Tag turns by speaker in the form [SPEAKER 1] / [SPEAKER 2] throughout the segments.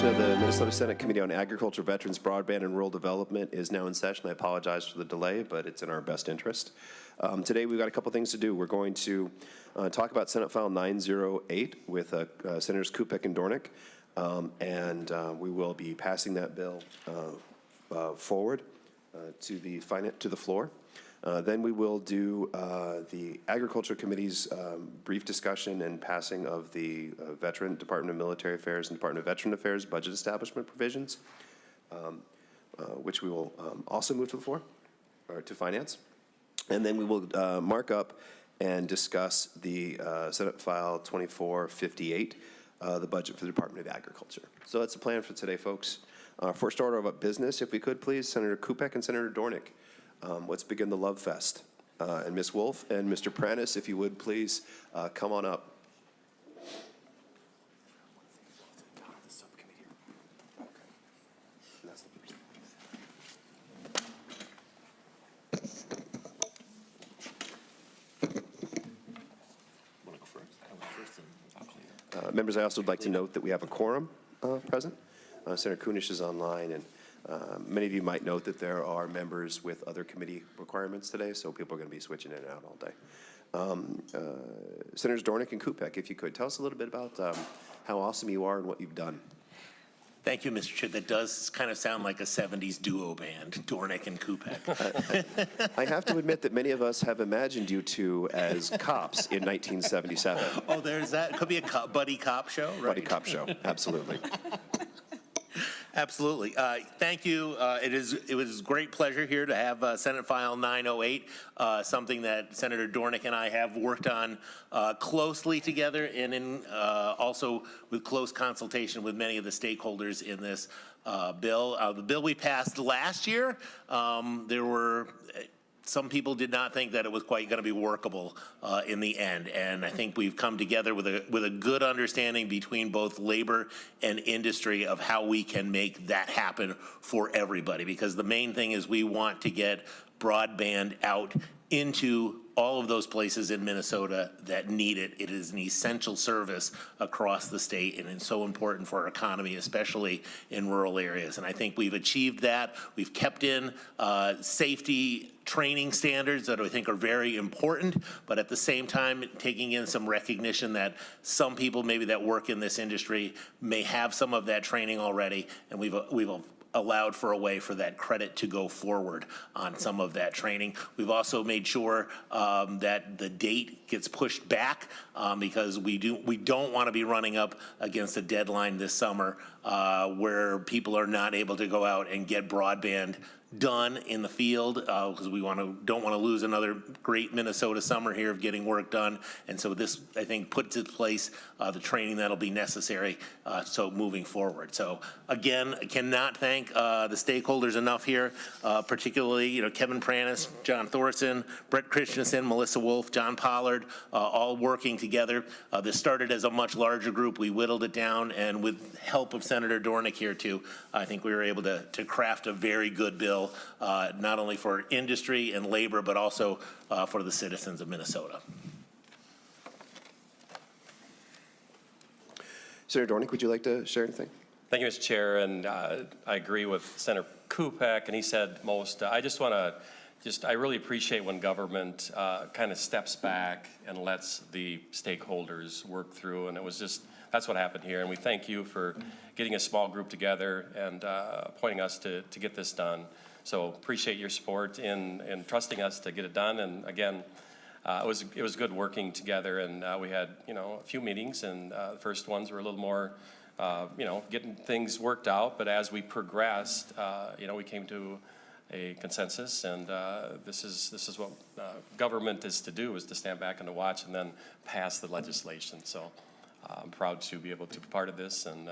[SPEAKER 1] session of the Minnesota Senate Committee on Agriculture, Veterans, Broadband, and Rural Development is now in session. I apologize for the delay, but it's in our best interest. Today we've got a couple things to do. We're going to talk about Senate File 908 with Senators Kupec and Dornick, and we will be passing that bill forward to the floor. Then we will do the Agriculture Committee's brief discussion and passing of the Department of Military Affairs and Department of Veteran Affairs budget establishment provisions, which we will also move to the floor, or to Finance. And then we will mark up and discuss the Senate File 2458, the budget for the Department of Agriculture. So that's the plan for today, folks. First order of business, if we could please, Senator Kupec and Senator Dornick. Let's begin the love fest. And Ms. Wolf and Mr. Prentice, if you would please come on up. Members, I also would like to note that we have a quorum present. Senator Kunish is online, and many of you might note that there are members with other committee requirements today, so people are going to be switching in and out all day. Senators Dornick and Kupec, if you could, tell us a little bit about how awesome you are and what you've done.
[SPEAKER 2] Thank you, Mr. Chair. That does kind of sound like a 70s duo band, Dornick and Kupec.
[SPEAKER 1] I have to admit that many of us have imagined you two as cops in 1977.
[SPEAKER 2] Oh, there's that. Could be a buddy cop show, right?
[SPEAKER 1] Buddy cop show, absolutely.
[SPEAKER 2] Absolutely. Thank you. It was a great pleasure here to have Senate File 908, something that Senator Dornick and I have worked on closely together, and also with close consultation with many of the stakeholders in this bill. The bill we passed last year, there were some people did not think that it was quite going to be workable in the end, and I think we've come together with a good understanding between both labor and industry of how we can make that happen for everybody. Because the main thing is we want to get broadband out into all of those places in Minnesota that need it. It is an essential service across the state, and it's so important for our economy, especially in rural areas. And I think we've achieved that. We've kept in safety training standards that I think are very important, but at the same time taking in some recognition that some people maybe that work in this industry may have some of that training already, and we've allowed for a way for that credit to go forward on some of that training. We've also made sure that the date gets pushed back because we don't want to be running up against a deadline this summer where people are not able to go out and get broadband done in the field because we don't want to lose another great Minnesota summer here of getting work done. And so this, I think, puts in place the training that'll be necessary so moving forward. So again, I cannot thank the stakeholders enough here, particularly Kevin Prentice, John Thorson, Brett Christensen, Melissa Wolf, John Pollard, all working together. This started as a much larger group. We whittled it down, and with help of Senator Dornick here too, I think we were able to craft a very good bill, not only for industry and labor, but also for the citizens of Minnesota.
[SPEAKER 3] Senator Dornick, would you like to share anything?
[SPEAKER 4] Thank you, Mr. Chair, and I agree with Senator Kupec, and he said most. I just want to I really appreciate when government kind of steps back and lets the stakeholders work through, and that's what happened here, and we thank you for getting a small group together and appointing us to get this done. So appreciate your support in trusting us to get it done, and again, it was good working together, and we had a few meetings, and the first ones were a little more getting things worked out, but as we progressed, we came to a consensus, and this is what government is to do, is to stand back and to watch and then pass the legislation. So I'm proud to be able to be part of this, and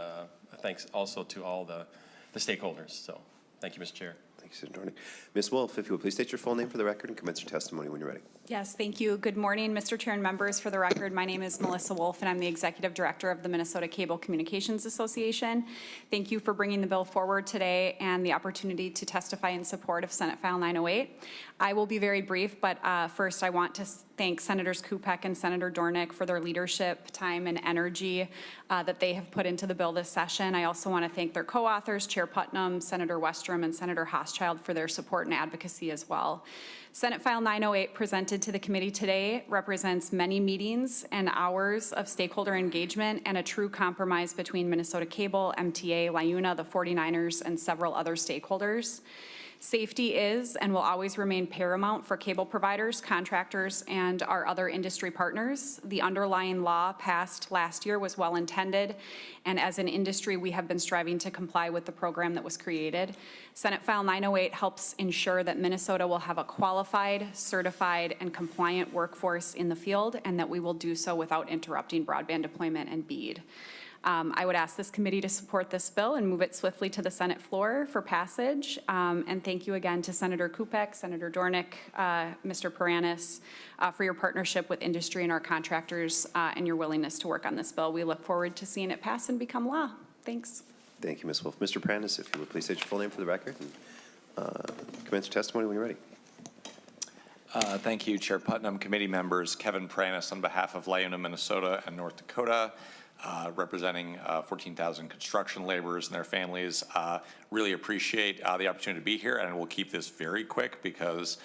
[SPEAKER 4] thanks also to all the stakeholders. So thank you, Mr. Chair.
[SPEAKER 1] Thank you, Senator Dornick. Ms. Wolf, if you would please state your full name for the record and commence your testimony when you're ready.
[SPEAKER 5] Yes, thank you. Good morning, Mr. Chair and members. For the record, my name is Melissa Wolf, and I'm the Executive Director of the Minnesota Cable Communications Association. Thank you for bringing the bill forward today and the opportunity to testify in support of Senate File 908. I will be very brief, but first I want to thank Senators Kupec and Senator Dornick for their leadership, time, and energy that they have put into the bill this session. I also want to thank their co-authors, Chair Putnam, Senator Westrom, and Senator Hoschild for their support and advocacy as well. Senate File 908 presented to the committee today represents many meetings and hours of stakeholder engagement and a true compromise between Minnesota Cable, MTA, LIUNA, the 49ers, and several other stakeholders. Safety is and will always remain paramount for cable providers, contractors, and our other industry partners. The underlying law passed last year was well intended, and as an industry, we have been striving to comply with the program that was created. Senate File 908 helps ensure that Minnesota will have a qualified, certified, and compliant workforce in the field, and that we will do so without interrupting broadband deployment and BEAD. I would ask this committee to support this bill and move it swiftly to the Senate floor for passage. And thank you again to Senator Kupec, Senator Dornick, Mr. Paranis, for your partnership with industry and our contractors and your willingness to work on this bill. We look forward to seeing it pass and become law. Thanks.
[SPEAKER 1] Thank you, Ms. Wolf. Mr. Paranis, if you would please state your full name for the record and commence your testimony when you're ready.
[SPEAKER 6] Thank you, Chair Putnam, committee members. Kevin Pranis on behalf of LIUNA, Minnesota and North Dakota, representing 14,000 construction laborers and their families. Really appreciate the opportunity to be here, and we'll keep this very quick because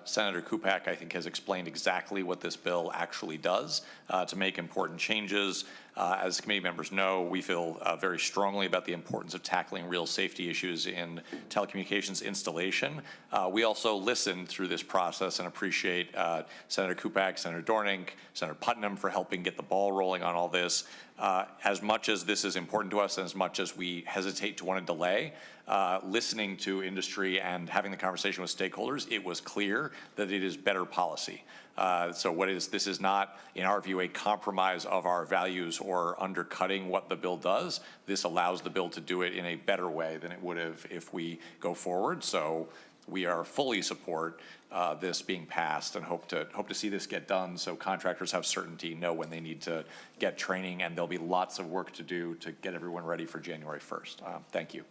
[SPEAKER 6] Senator Kupec, I think, has explained exactly what this bill actually does to make important changes. As committee members know, we feel very strongly about the importance of tackling real safety issues in telecommunications installation. We also listened through this process and appreciate Senator Kupec, Senator Dornick, Senator Putnam for helping get the ball rolling on all this. As much as this is important to us and as much as we hesitate to want to delay, listening to industry and having the conversation with stakeholders, it was clear that it is better policy. This is not, in our view, a compromise of our values or undercutting what the bill does. This allows the bill to do it in a better way than it would have if we go forward. So we are fully support this being passed and hope to see this get done so contractors have certainty, know when they need to get training, and there'll be lots of work to do to get everyone ready for January 1st. Thank you.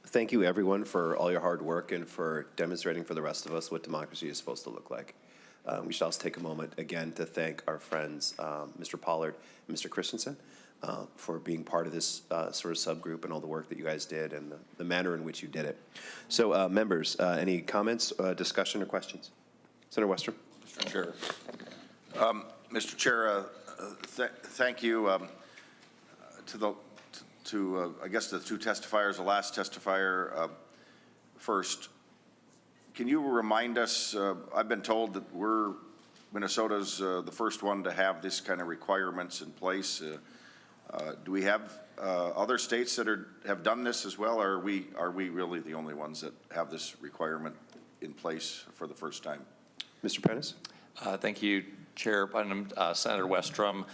[SPEAKER 1] Thank you, everyone, for all your hard work and for demonstrating for the rest of us what democracy is supposed to look like. We should also take a moment again to thank our friends, Mr. Pollard and Mr. Christensen, for being part of this sort of subgroup and all the work that you guys did and the manner in which you did it. So members, any comments, discussion, or questions? Senator Westrom.
[SPEAKER 7] Mr. Chair. Mr. Chair, thank you to I guess the two testifiers, the last testifier first. Can you remind us, I've been told that Minnesota's the first one to have this kind of requirements in place. Do we have other states that have done this as well, or are we really the only ones that have this requirement in place for the first time?
[SPEAKER 1] Mr. Prentice?
[SPEAKER 6] Thank you, Chair Putnam, Senator Westrom.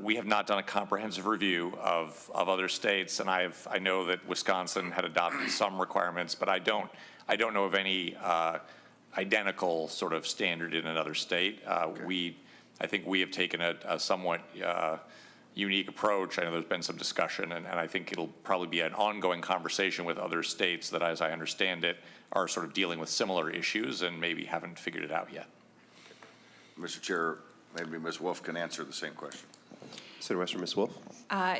[SPEAKER 6] We have not done a comprehensive review of other states, and I know that Wisconsin had adopted some requirements, but I don't know of any identical sort of standard in another state. Okay. I think we have taken a somewhat unique approach. I know there's been some discussion, and I think it'll probably be an ongoing conversation with other states that, as I understand it, are sort of dealing with similar issues and maybe haven't figured it out yet.
[SPEAKER 7] Mr. Chair, maybe Ms. Wolf can answer the same question.
[SPEAKER 1] Senator Westrom, Ms. Wolf.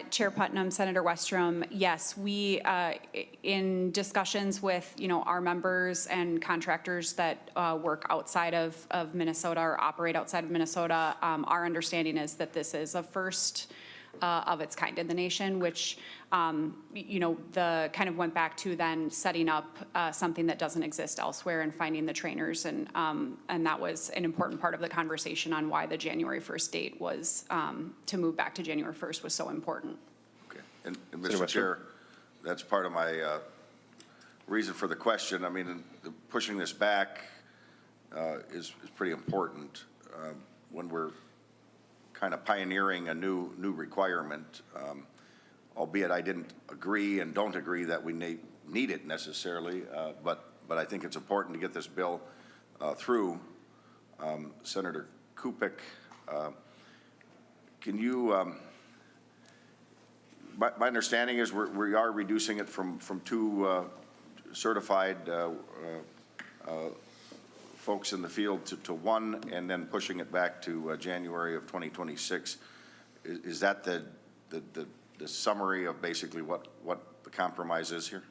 [SPEAKER 5] Chair Putnam, Senator Westrom, yes, we, in discussions with, our members and contractors that work outside of Minnesota or operate outside of Minnesota, our understanding is that this is a first of its kind in the nation, which, the kind of went back to then setting up something that doesn't exist elsewhere and finding the trainers. And that was an important part of the conversation on why the January 1st date was, to move back to January 1st was so important.
[SPEAKER 7] Okay. And Mr. Chair, that's part of my reason for the question. I mean, pushing this back is pretty important when we're kind of pioneering a new requirement, albeit I didn't agree and don't agree that we need it necessarily, but I think it's important to get this bill through Senator Kupec, can you, my understanding is we are reducing it from two certified folks in the field to one, and then pushing it back to January of 2026. Is that the summary of basically what the compromise is here?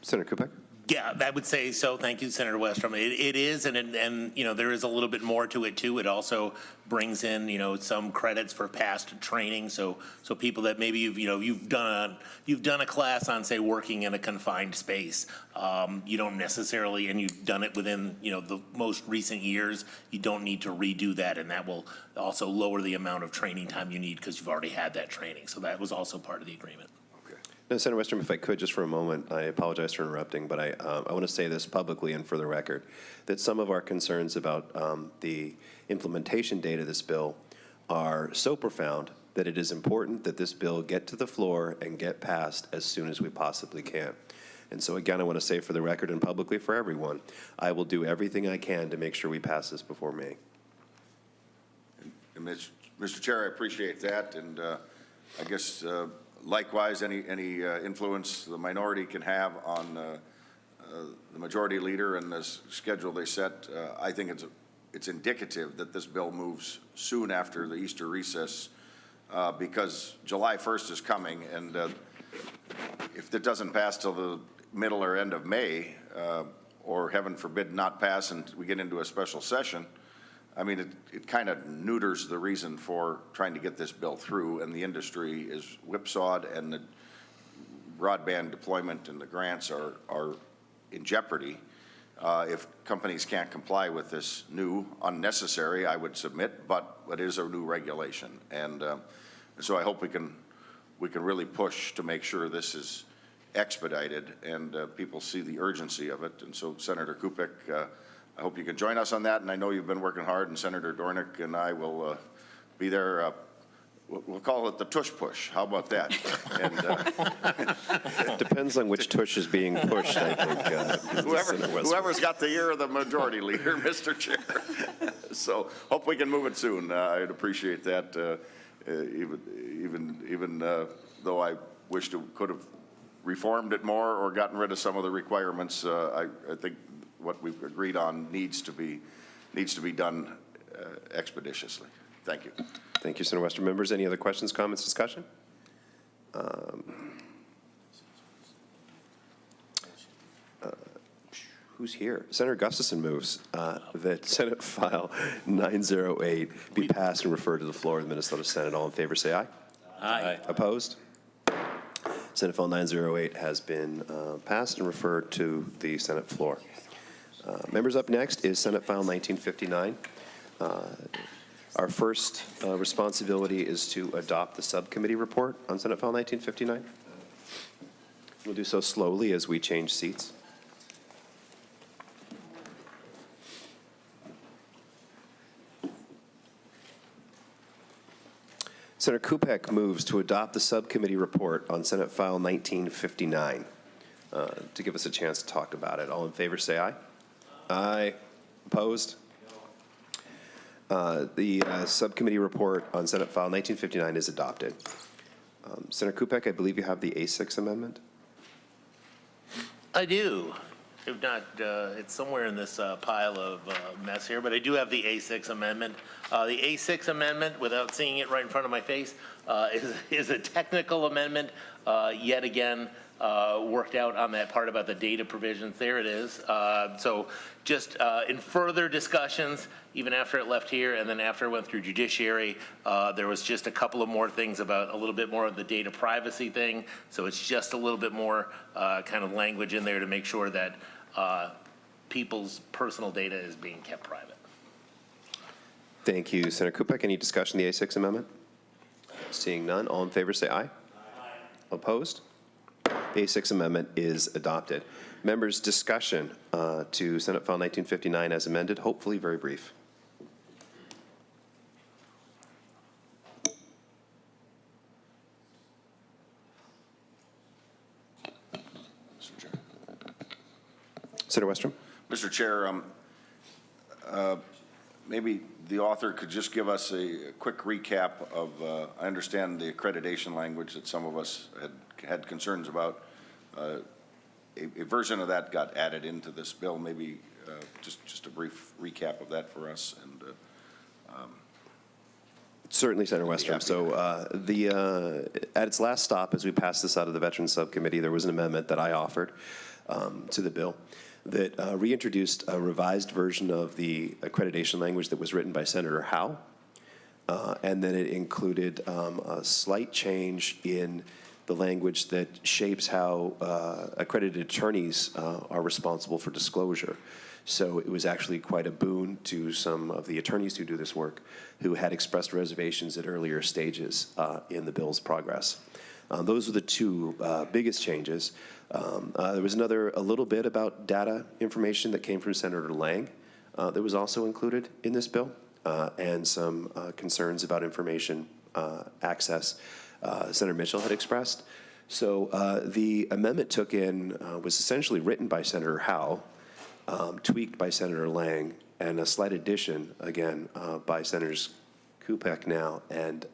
[SPEAKER 1] Senator Kupec?
[SPEAKER 2] Yeah, I would say so. Thank you, Senator Westrom. It is, and you know, there is a little bit more to it too. It also brings in, you know, some credits for past training. So people that maybe you've done a class on, say, working in a confined space. You don't necessarily, and you've done it within, you know, the most recent years. You don't need to redo that, and that will also lower the amount of training time you need because you've already had that training. So that was also part of the agreement.
[SPEAKER 1] No, Senator Westrom, if I could, just for a moment, I apologize for interrupting, but I want to say this publicly and for the record, that some of our concerns about the implementation date of this bill are so profound that it is important that this bill get to the floor and get passed as soon as we possibly can. And so again, I want to say for the record and publicly for everyone, I will do everything I can to make sure we pass this before May.
[SPEAKER 7] And Mr. Chair, I appreciate that, and I guess likewise, any influence the minority can have on the majority leader and the schedule they set, I think it's indicative that this bill moves soon after the Easter recess, because July 1st is coming, and if it doesn't pass till the middle or end of May, or heaven forbid not pass and we get into a special session, I mean, it kind of neuters the reason for trying to get this bill through, and the industry is whipsawed, and the broadband deployment and the grants are in jeopardy if companies can't comply with this new, unnecessary, I would submit, but it is a new regulation. And so I hope we can really push to make sure this is expedited and people see the urgency of it. And so, Senator Kupec, I hope you can join us on that, and I know you've been working hard, and Senator Dornick and I will be there. We'll call it the tush push. How about that? And,
[SPEAKER 1] Depends on which tush is being pushed, I think.
[SPEAKER 7] whoever's got the ear of the majority leader, Mr. Chair. So hope we can move it soon. I'd appreciate that, even though I wished it could have reformed it more or gotten rid of some of the requirements. I think what we've agreed on needs to be done expeditiously. Thank you.
[SPEAKER 1] Thank you, Senator Westrom. Members, any other questions, comments, discussion? Who's here? Senator Gustafson moves that Senate File 908 be passed and referred to the floor of the Minnesota Senate. All in favor, say aye.
[SPEAKER 2] Aye.
[SPEAKER 1] Opposed? Senate File 908 has been passed and referred to the Senate floor. Members, up next is Senate File 1959. Our first responsibility is to adopt the subcommittee report on Senate File 1959. We'll do so slowly as we change seats. Senator Kupec moves to adopt the subcommittee report on Senate File 1959. To give us a chance to talk about it. All in favor, say aye. Aye. Opposed? The subcommittee report on Senate File 1959 is adopted. Senator Kupec, I believe you have the A6 amendment.
[SPEAKER 2] I do. If not, it's somewhere in this pile of mess here, but I do have the A6 amendment. The A6 amendment, without seeing it right in front of my face, is a technical amendment, yet again, worked out on that part about the data provisions. There it is. So just in further discussions, even after it left here and then after it went through judiciary, there was just a couple of more things about a little bit more of the data privacy thing. So it's just a little bit more kind of language in there to make sure that people's personal data is being kept private.
[SPEAKER 1] Thank you, Senator Kupec. Any discussion on the A6 amendment? Seeing none, all in favor say aye. Aye. Opposed? The A6 amendment is adopted. Members, discussion to Senate File 1959 as amended, hopefully very brief.
[SPEAKER 7] Mr. Chair.
[SPEAKER 1] Senator Westrom?
[SPEAKER 7] Mr. Chair, maybe the author could just give us a quick recap of, I understand the accreditation language that some of us had concerns about. A version of that got added into this bill. Maybe just a brief recap of that for us. And
[SPEAKER 1] Certainly, Senator
[SPEAKER 7] I'd be
[SPEAKER 1] Westrom.
[SPEAKER 7] happy.
[SPEAKER 1] So at its last stop, as we passed this out of the Veterans Subcommittee, there was an amendment that I offered to the bill that reintroduced a revised version of the accreditation language that was written by Senator Howe. And then it included a slight change in the language that shapes how accredited attorneys are responsible for disclosure. So it was actually quite a boon to some of the attorneys who do this work who had expressed reservations at earlier stages in the bill's progress. Those are the two biggest changes. There was a little bit about data information that came from Senator Lang that was also included in this bill, and some concerns about information access Senator Mitchell had expressed. So the amendment was essentially written by Senator Howe, tweaked by Senator Lang, and a slight addition, again, by Senators Kupec now and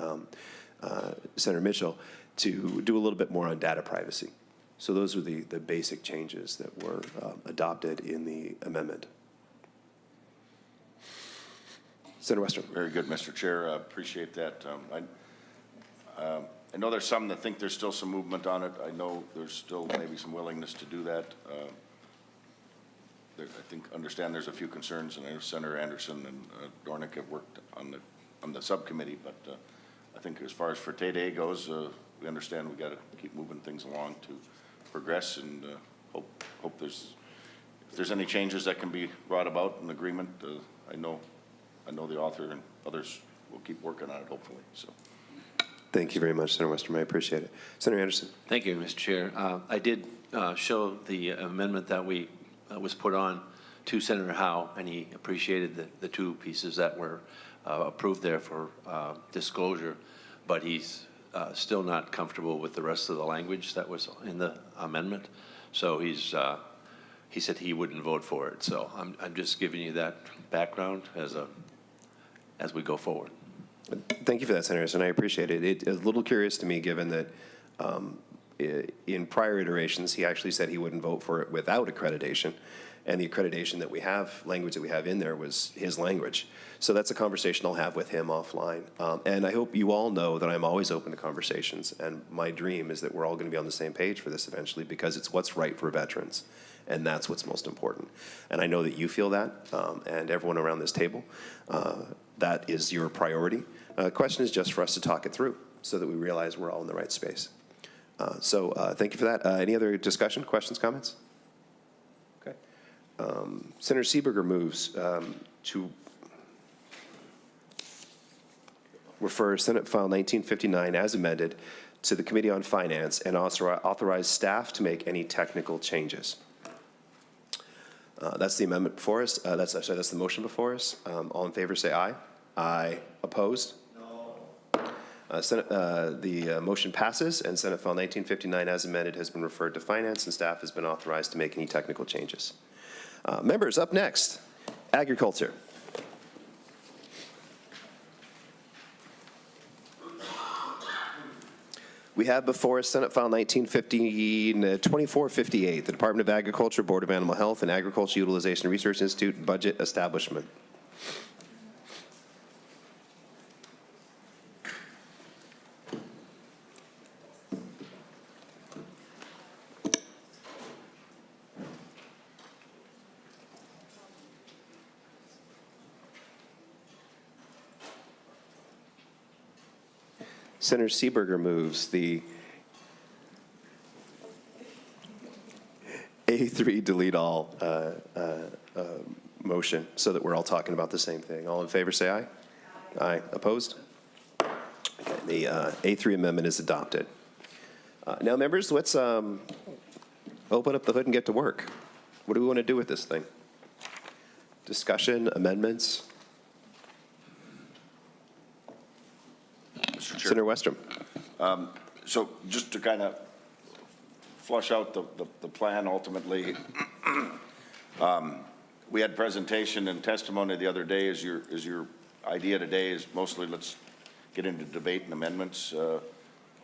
[SPEAKER 1] Senator Mitchell to do a little bit more on data privacy. So those are the basic changes that were adopted in the amendment. Senator Westrom.
[SPEAKER 7] very good, Mr. Chair. Appreciate that. I know there's some that think there's still some movement on it. I know there's still maybe some willingness to do that. Understand there's a few concerns, and I know Senator Anderson and Dornick have worked on the subcommittee, but I think as far as for today goes, we understand we got to keep moving things along to progress, and hope if there's any changes that can be brought about in agreement. I know the author and others will keep working on it, hopefully. So.
[SPEAKER 1] Thank you very much, Senator Westrom. I appreciate it. Senator Anderson.
[SPEAKER 8] Thank you, Mr. Chair. I did show the amendment that was put on to Senator Howe, and he appreciated the two pieces that were approved there for disclosure, but he's still not comfortable with the rest of the language that was in the amendment. So he said he wouldn't vote for it. So I'm just giving you that background as we go forward.
[SPEAKER 1] Thank you for that, Senator Anderson. I appreciate it. It's a little curious to me, given that in prior iterations, he actually said he wouldn't vote for it without accreditation. And the accreditation that we have, language that we have in there, was his language. So that's a conversation I'll have with him offline. And I hope you all know that I'm always open to conversations. And my dream is that we're all going to be on the same page for this eventually, because it's what's right for veterans. And that's what's most important. And I know that you feel that, and everyone around this table, that is your priority. The question is just for us to talk it through so that we realize we're all in the right space. So thank you for that. Any other discussion, questions, comments? Okay. Senator Seeberger moves to refer Senate File 1959 as amended to the Committee on Finance and authorize staff to make any technical changes. That's the amendment before us. That's the motion before us. All in favor say aye. Aye. Opposed? The motion passes, and Senate File 1959 as amended has been referred to Finance, and staff has been authorized to make any technical changes. Members, up next, Agriculture. We have before us Senate File 2458, the Department of Agriculture, Board of Animal Health, and Agriculture Utilization Research Institute Budget Establishment. Senator Seeberger moves the A3 delete all motion so that we're all talking about the same thing. All in favor say aye. Aye. Opposed? Okay, the A3 amendment is adopted. Now, members, let's open up the hood and get to work. What do we want to do with this thing? Discussion, amendments?
[SPEAKER 7] Mr. Chair.
[SPEAKER 1] Senator Westrom.
[SPEAKER 7] So just to kind of flush out the plan ultimately, we had presentation and testimony the other day. Is your idea today is mostly let's get into debate and amendments,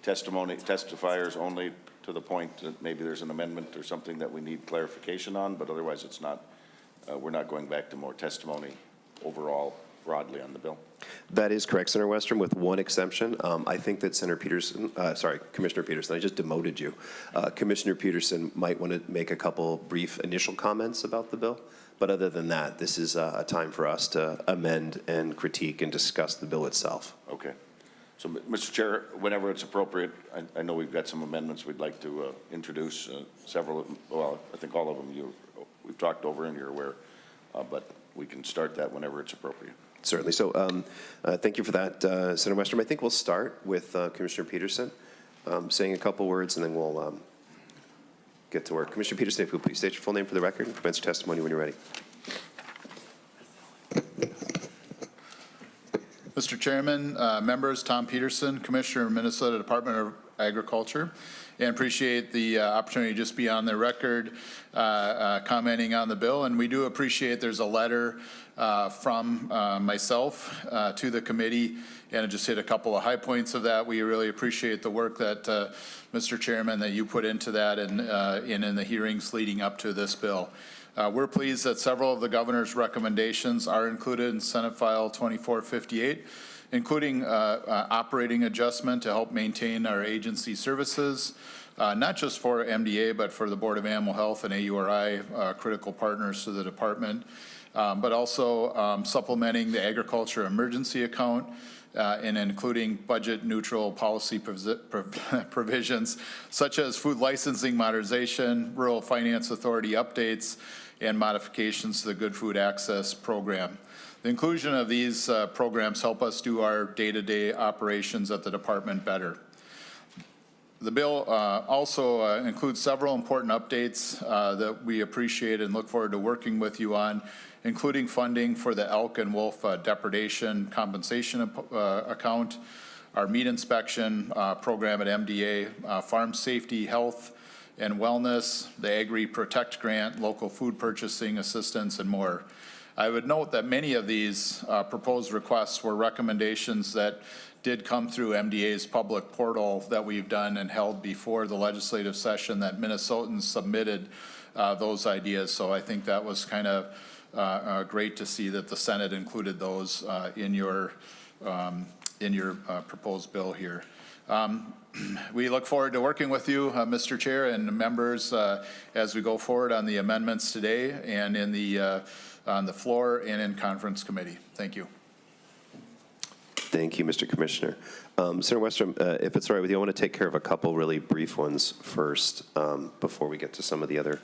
[SPEAKER 7] testifiers only to the point that maybe there's an amendment or something that we need clarification on, but otherwise it's not, we're not going back to more testimony overall broadly on the bill?
[SPEAKER 1] That is correct, Senator Westrom, with one exception. I think that Commissioner Peterson, I just demoted you. Commissioner Peterson might want to make a couple brief initial comments about the bill. But other than that, this is a time for us to amend and critique and discuss the bill itself.
[SPEAKER 7] Okay. So, Mr. Chair, whenever it's appropriate, I know we've got some amendments we'd like to introduce. Several of them, well, I think all of them we've talked over and you're aware, but we can start that whenever it's appropriate.
[SPEAKER 1] Certainly. So thank you for that, Senator Westrom. I think we'll start with Commissioner Peterson saying a couple words, and then we'll get to work. Commissioner Peterson, if you'll please state your full name for the record and commence your testimony when you're ready.
[SPEAKER 9] Mr. Chairman, members, Tom Peterson, Commissioner of Minnesota Department of Agriculture, and appreciate the opportunity to just be on the record commenting on the bill. And we do appreciate there's a letter from myself to the committee, and just hit a couple of high points of that. We really appreciate the work that, Mr. Chairman, that you put into that and in the hearings leading up to this bill. We're pleased that several of the governor's recommendations are included in Senate File 2458, including operating adjustment to help maintain our agency services, not just for MDA, but for the Board of Animal Health and AURI, critical partners to the department, but also supplementing the agriculture emergency account, and including budget-neutral policy provisions such as food licensing modernization, rural finance authority updates, and modifications to the Good Food Access Program. The inclusion of these programs help us do our day-to-day operations at the department better. The bill also includes several important updates that we appreciate and look forward to working with you on, including funding for the elk and wolf depredation compensation account, our meat inspection program at MDA, farm safety, health and wellness, the Agri Protect Grant, local food purchasing assistance, and more. I would note that many of these proposed requests were recommendations that did come through MDA's public portal that we've done and held before the legislative session that Minnesotans submitted those ideas. So I think that was kind of great to see that the Senate included those in your proposed bill here. We look forward to working with you, Mr. Chair, and members as we go forward on the amendments today and in the on the floor and in conference committee. Thank you.
[SPEAKER 1] Thank you, Mr. Commissioner. Senator Westrom, if it's all right with you, I want to take care of a couple really brief ones first before we get to some of the other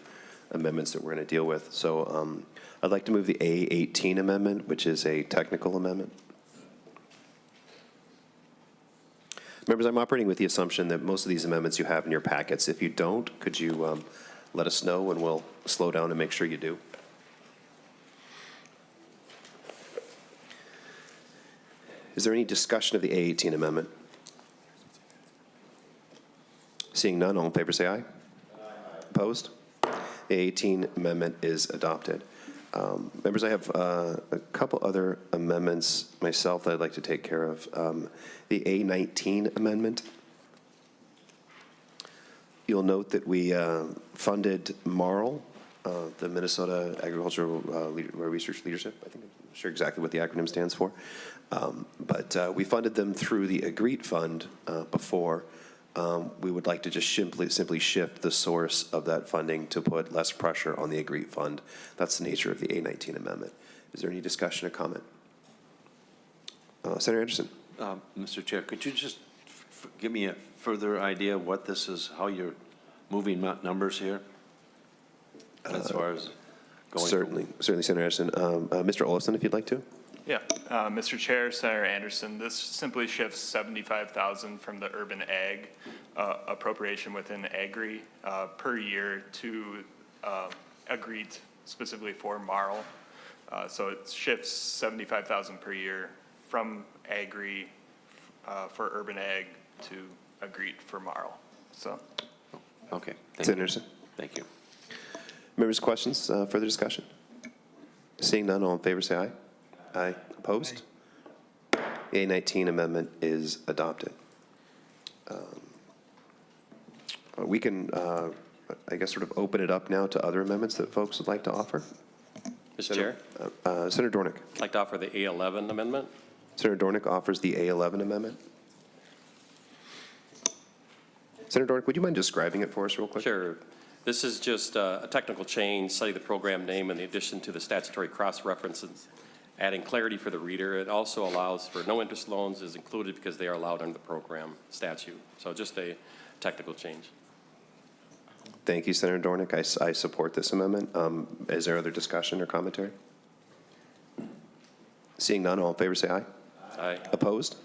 [SPEAKER 1] amendments that we're going to deal with. So I'd like to move the A18 amendment, which is a technical amendment. Members, I'm operating with the assumption that most of these amendments you have in your packets. If you don't, could you let us know and we'll slow down and make sure you do? Is there any discussion of the A18 amendment? Seeing none, all in favor say aye. Aye. Opposed? The A18 amendment is adopted. Members, I have a couple other amendments myself that I'd like to take care of. The A19 amendment. You'll note that we funded MARL, the Minnesota Agricultural Research Leadership. I think I'm not sure exactly what the acronym stands for. But we funded them through the AGREET fund before. We would like to just simply shift the source of that funding to put less pressure on the AGREET fund. That's the nature of the A19 amendment. Is there any discussion or comment? Senator Anderson.
[SPEAKER 8] Mr. Chair, could you just give me a further idea of what this is, how you're moving numbers here as far as going?
[SPEAKER 1] Certainly, Senator Anderson. Mr. Olson, if you'd like to.
[SPEAKER 10] Yeah, Mr. Chair, Senator Anderson, this simply shifts $75,000 from the urban ag appropriation within Agri per year to AGREET specifically for MARL. So it shifts $75,000 per year from Agri for urban ag to AGREET for MARL. So.
[SPEAKER 8] Okay.
[SPEAKER 1] Senator Anderson.
[SPEAKER 8] Thank you.
[SPEAKER 1] Members, questions, further discussion? Seeing none, all in favor, say aye. Aye. Opposed? The A19 amendment is adopted. We can, I guess, sort of open it up now to other amendments that folks would like to offer.
[SPEAKER 4] Mr. Chair,
[SPEAKER 1] Senator Dornick.
[SPEAKER 4] I'd like to offer the A11 amendment.
[SPEAKER 1] Senator Dornick offers the A11 amendment. Senator Dornick, would you mind describing it for us real quick?
[SPEAKER 4] Sure. This is just a technical change, study the program name in the addition to the statutory cross-references, adding clarity for the reader. It also allows for no-interest loans is included because they are allowed under the program statute. So just a technical change.
[SPEAKER 1] Thank you, Senator Dornick. I support this amendment. Is there other discussion or commentary? Seeing none, all in favor say aye.
[SPEAKER 4] Aye.
[SPEAKER 1] Opposed?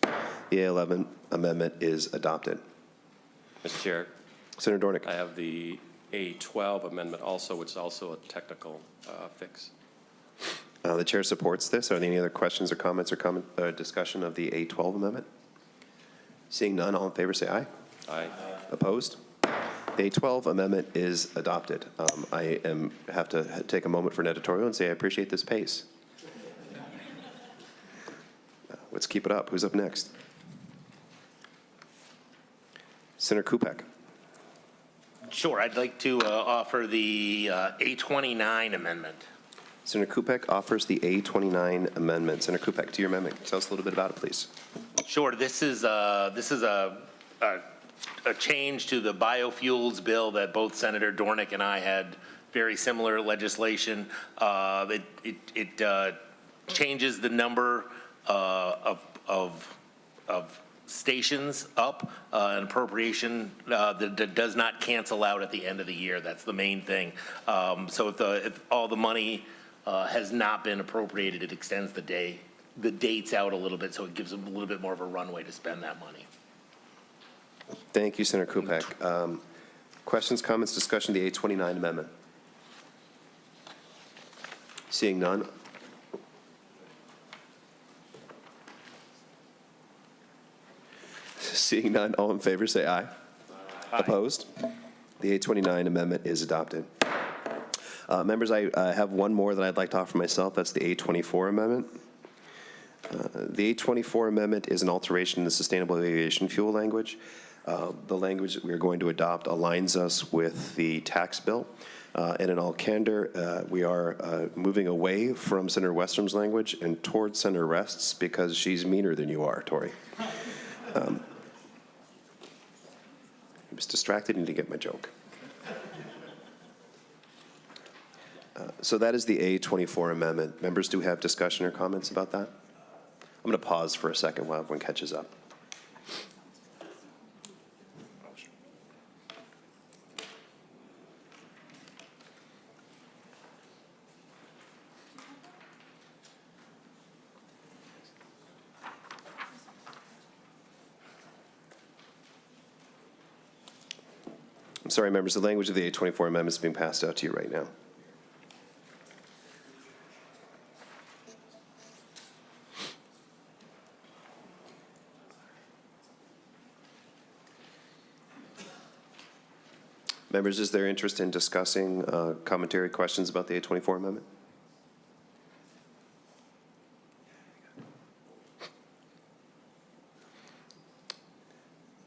[SPEAKER 1] The A11 amendment is adopted.
[SPEAKER 4] Mr. Chair,
[SPEAKER 1] Senator Dornick.
[SPEAKER 4] I have the A12 amendment also, which is also a technical fix.
[SPEAKER 1] The chair supports this. Are there any other questions or comments or discussion of the A12 amendment? Seeing none, all in favor say aye.
[SPEAKER 4] Aye.
[SPEAKER 1] Opposed? The A12 amendment is adopted. I have to take a moment for an editorial and say I appreciate this pace. Let's keep it up. Who's up next? Senator Kupec.
[SPEAKER 2] Sure, I'd like to offer the A29 amendment.
[SPEAKER 1] Senator Kupec offers the A29 amendment. Senator Kupec, to your amendment. Tell us a little bit about it, please.
[SPEAKER 2] Sure, this is a change to the biofuels bill that both Senator Dornick and I had very similar legislation. It changes the number of stations up, an appropriation that does not cancel out at the end of the year. That's the main thing. So if all the money has not been appropriated, it extends the dates out a little bit, so it gives them a little bit more of a runway to spend that money.
[SPEAKER 1] Thank you, Senator Kupec. Questions, comments, discussion of the A29 amendment? Seeing none. Seeing none, all in favor say aye. Aye. Opposed? The A29 amendment is adopted. Members, I have one more that I'd like to offer myself. That's the A24 amendment. The A24 amendment is an alteration in the sustainable aviation fuel language. The language that we are going to adopt aligns us with the tax bill. And in all candor, we are moving away from Senator Westrum's language and towards Senator Rest's because she's meaner than you are, Tori. I was distracted and didn't get my joke. So that is the A24 amendment. Members do have discussion or comments about that? I'm going to pause for a second while everyone catches up. I'm sorry, members, the language of the A24 amendment is being passed out to you right now. Members, is there interest in discussing commentary, questions about the A24 amendment?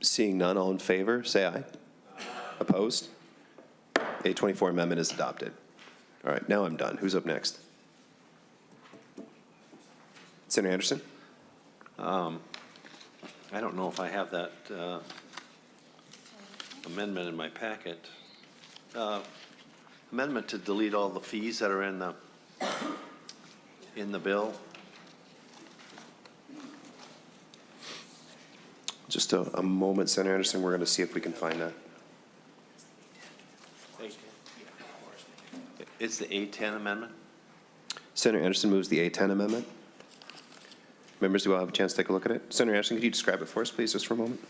[SPEAKER 1] Seeing none, all in favor, say aye. Opposed? A24 amendment is adopted. All right, now I'm done. Who's up next? Senator Anderson?
[SPEAKER 8] I don't know if I have that amendment in my packet. Amendment to delete all the fees that are in the bill.
[SPEAKER 1] Just a moment, Senator Anderson. We're going to see if we can find that.
[SPEAKER 8] It's the A10 amendment.
[SPEAKER 1] Senator Anderson moves the A10 amendment. Members, do I have a chance to take a look at it? Senator Anderson, could you describe it for us, please, just for a moment?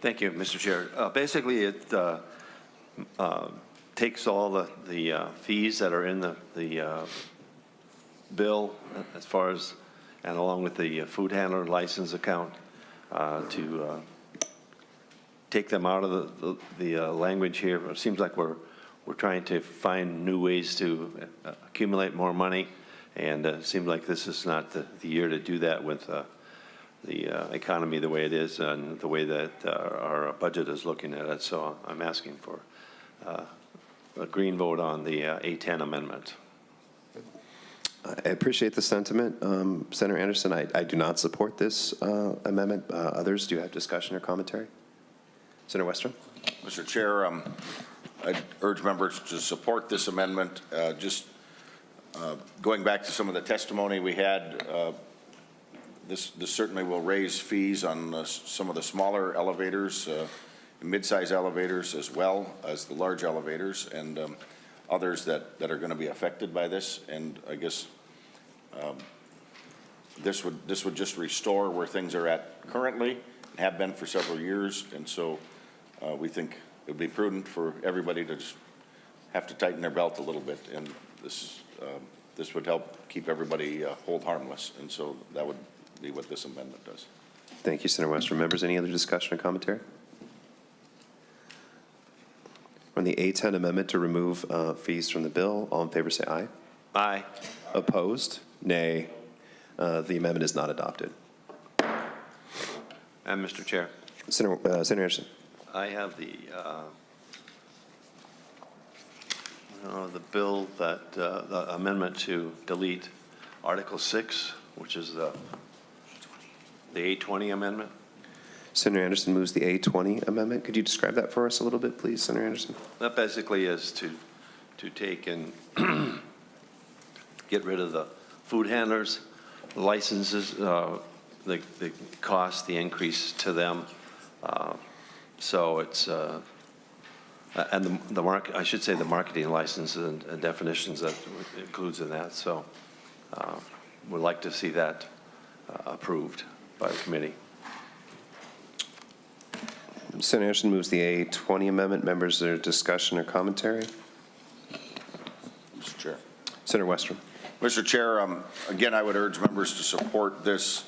[SPEAKER 8] Thank you, Mr. Chair. Basically, it takes all the fees that are in the bill as far as, and along with the food handler license account, to take them out of the language here. It seems like we're we're trying to find new ways to accumulate more money, and it seems like this is not the year to do that with the economy the way it is and the way that our budget is looking at it. So I'm asking for a green vote on the A10 amendment.
[SPEAKER 1] I appreciate the sentiment. Senator Anderson, I do not support this amendment. Others, do you have discussion or commentary? Senator Westrom?
[SPEAKER 7] Mr. Chair, I urge members to support this amendment. Just going back to some of the testimony we had, this certainly will raise fees on some of the smaller elevators, mid-size elevators, as well as the large elevators, and others that are going to be affected by this. And I guess this would just restore where things are at currently, and have been for several years. And so we think it would be prudent for everybody to just have to tighten their belt a little bit, and this would help keep everybody hold harmless. And so that would be what this amendment does.
[SPEAKER 1] Thank you, Senator Westrom. Members, any other discussion or commentary? On the A10 amendment to remove fees from the bill, all in favor say aye.
[SPEAKER 8] Aye.
[SPEAKER 1] Opposed? Nay. The amendment is not adopted.
[SPEAKER 8] And Mr. Chair,
[SPEAKER 1] Senator Anderson.
[SPEAKER 8] I have the bill that, the amendment to delete Article 6, which is the A20 amendment.
[SPEAKER 1] Senator Anderson moves the A20 amendment. Could you describe that for us a little bit, please, Senator Anderson?
[SPEAKER 8] That basically is to take and get rid of the food handlers, licenses, the cost, the increase to them. So it's, and I should say the marketing licenses and definitions that includes in that. So we'd like to see that approved by the committee.
[SPEAKER 1] Senator Anderson moves the A20 amendment. Members, is there discussion or commentary?
[SPEAKER 7] Mr. Chair.
[SPEAKER 1] Senator Westrom.
[SPEAKER 7] Mr. Chair, again, I would urge members to support this.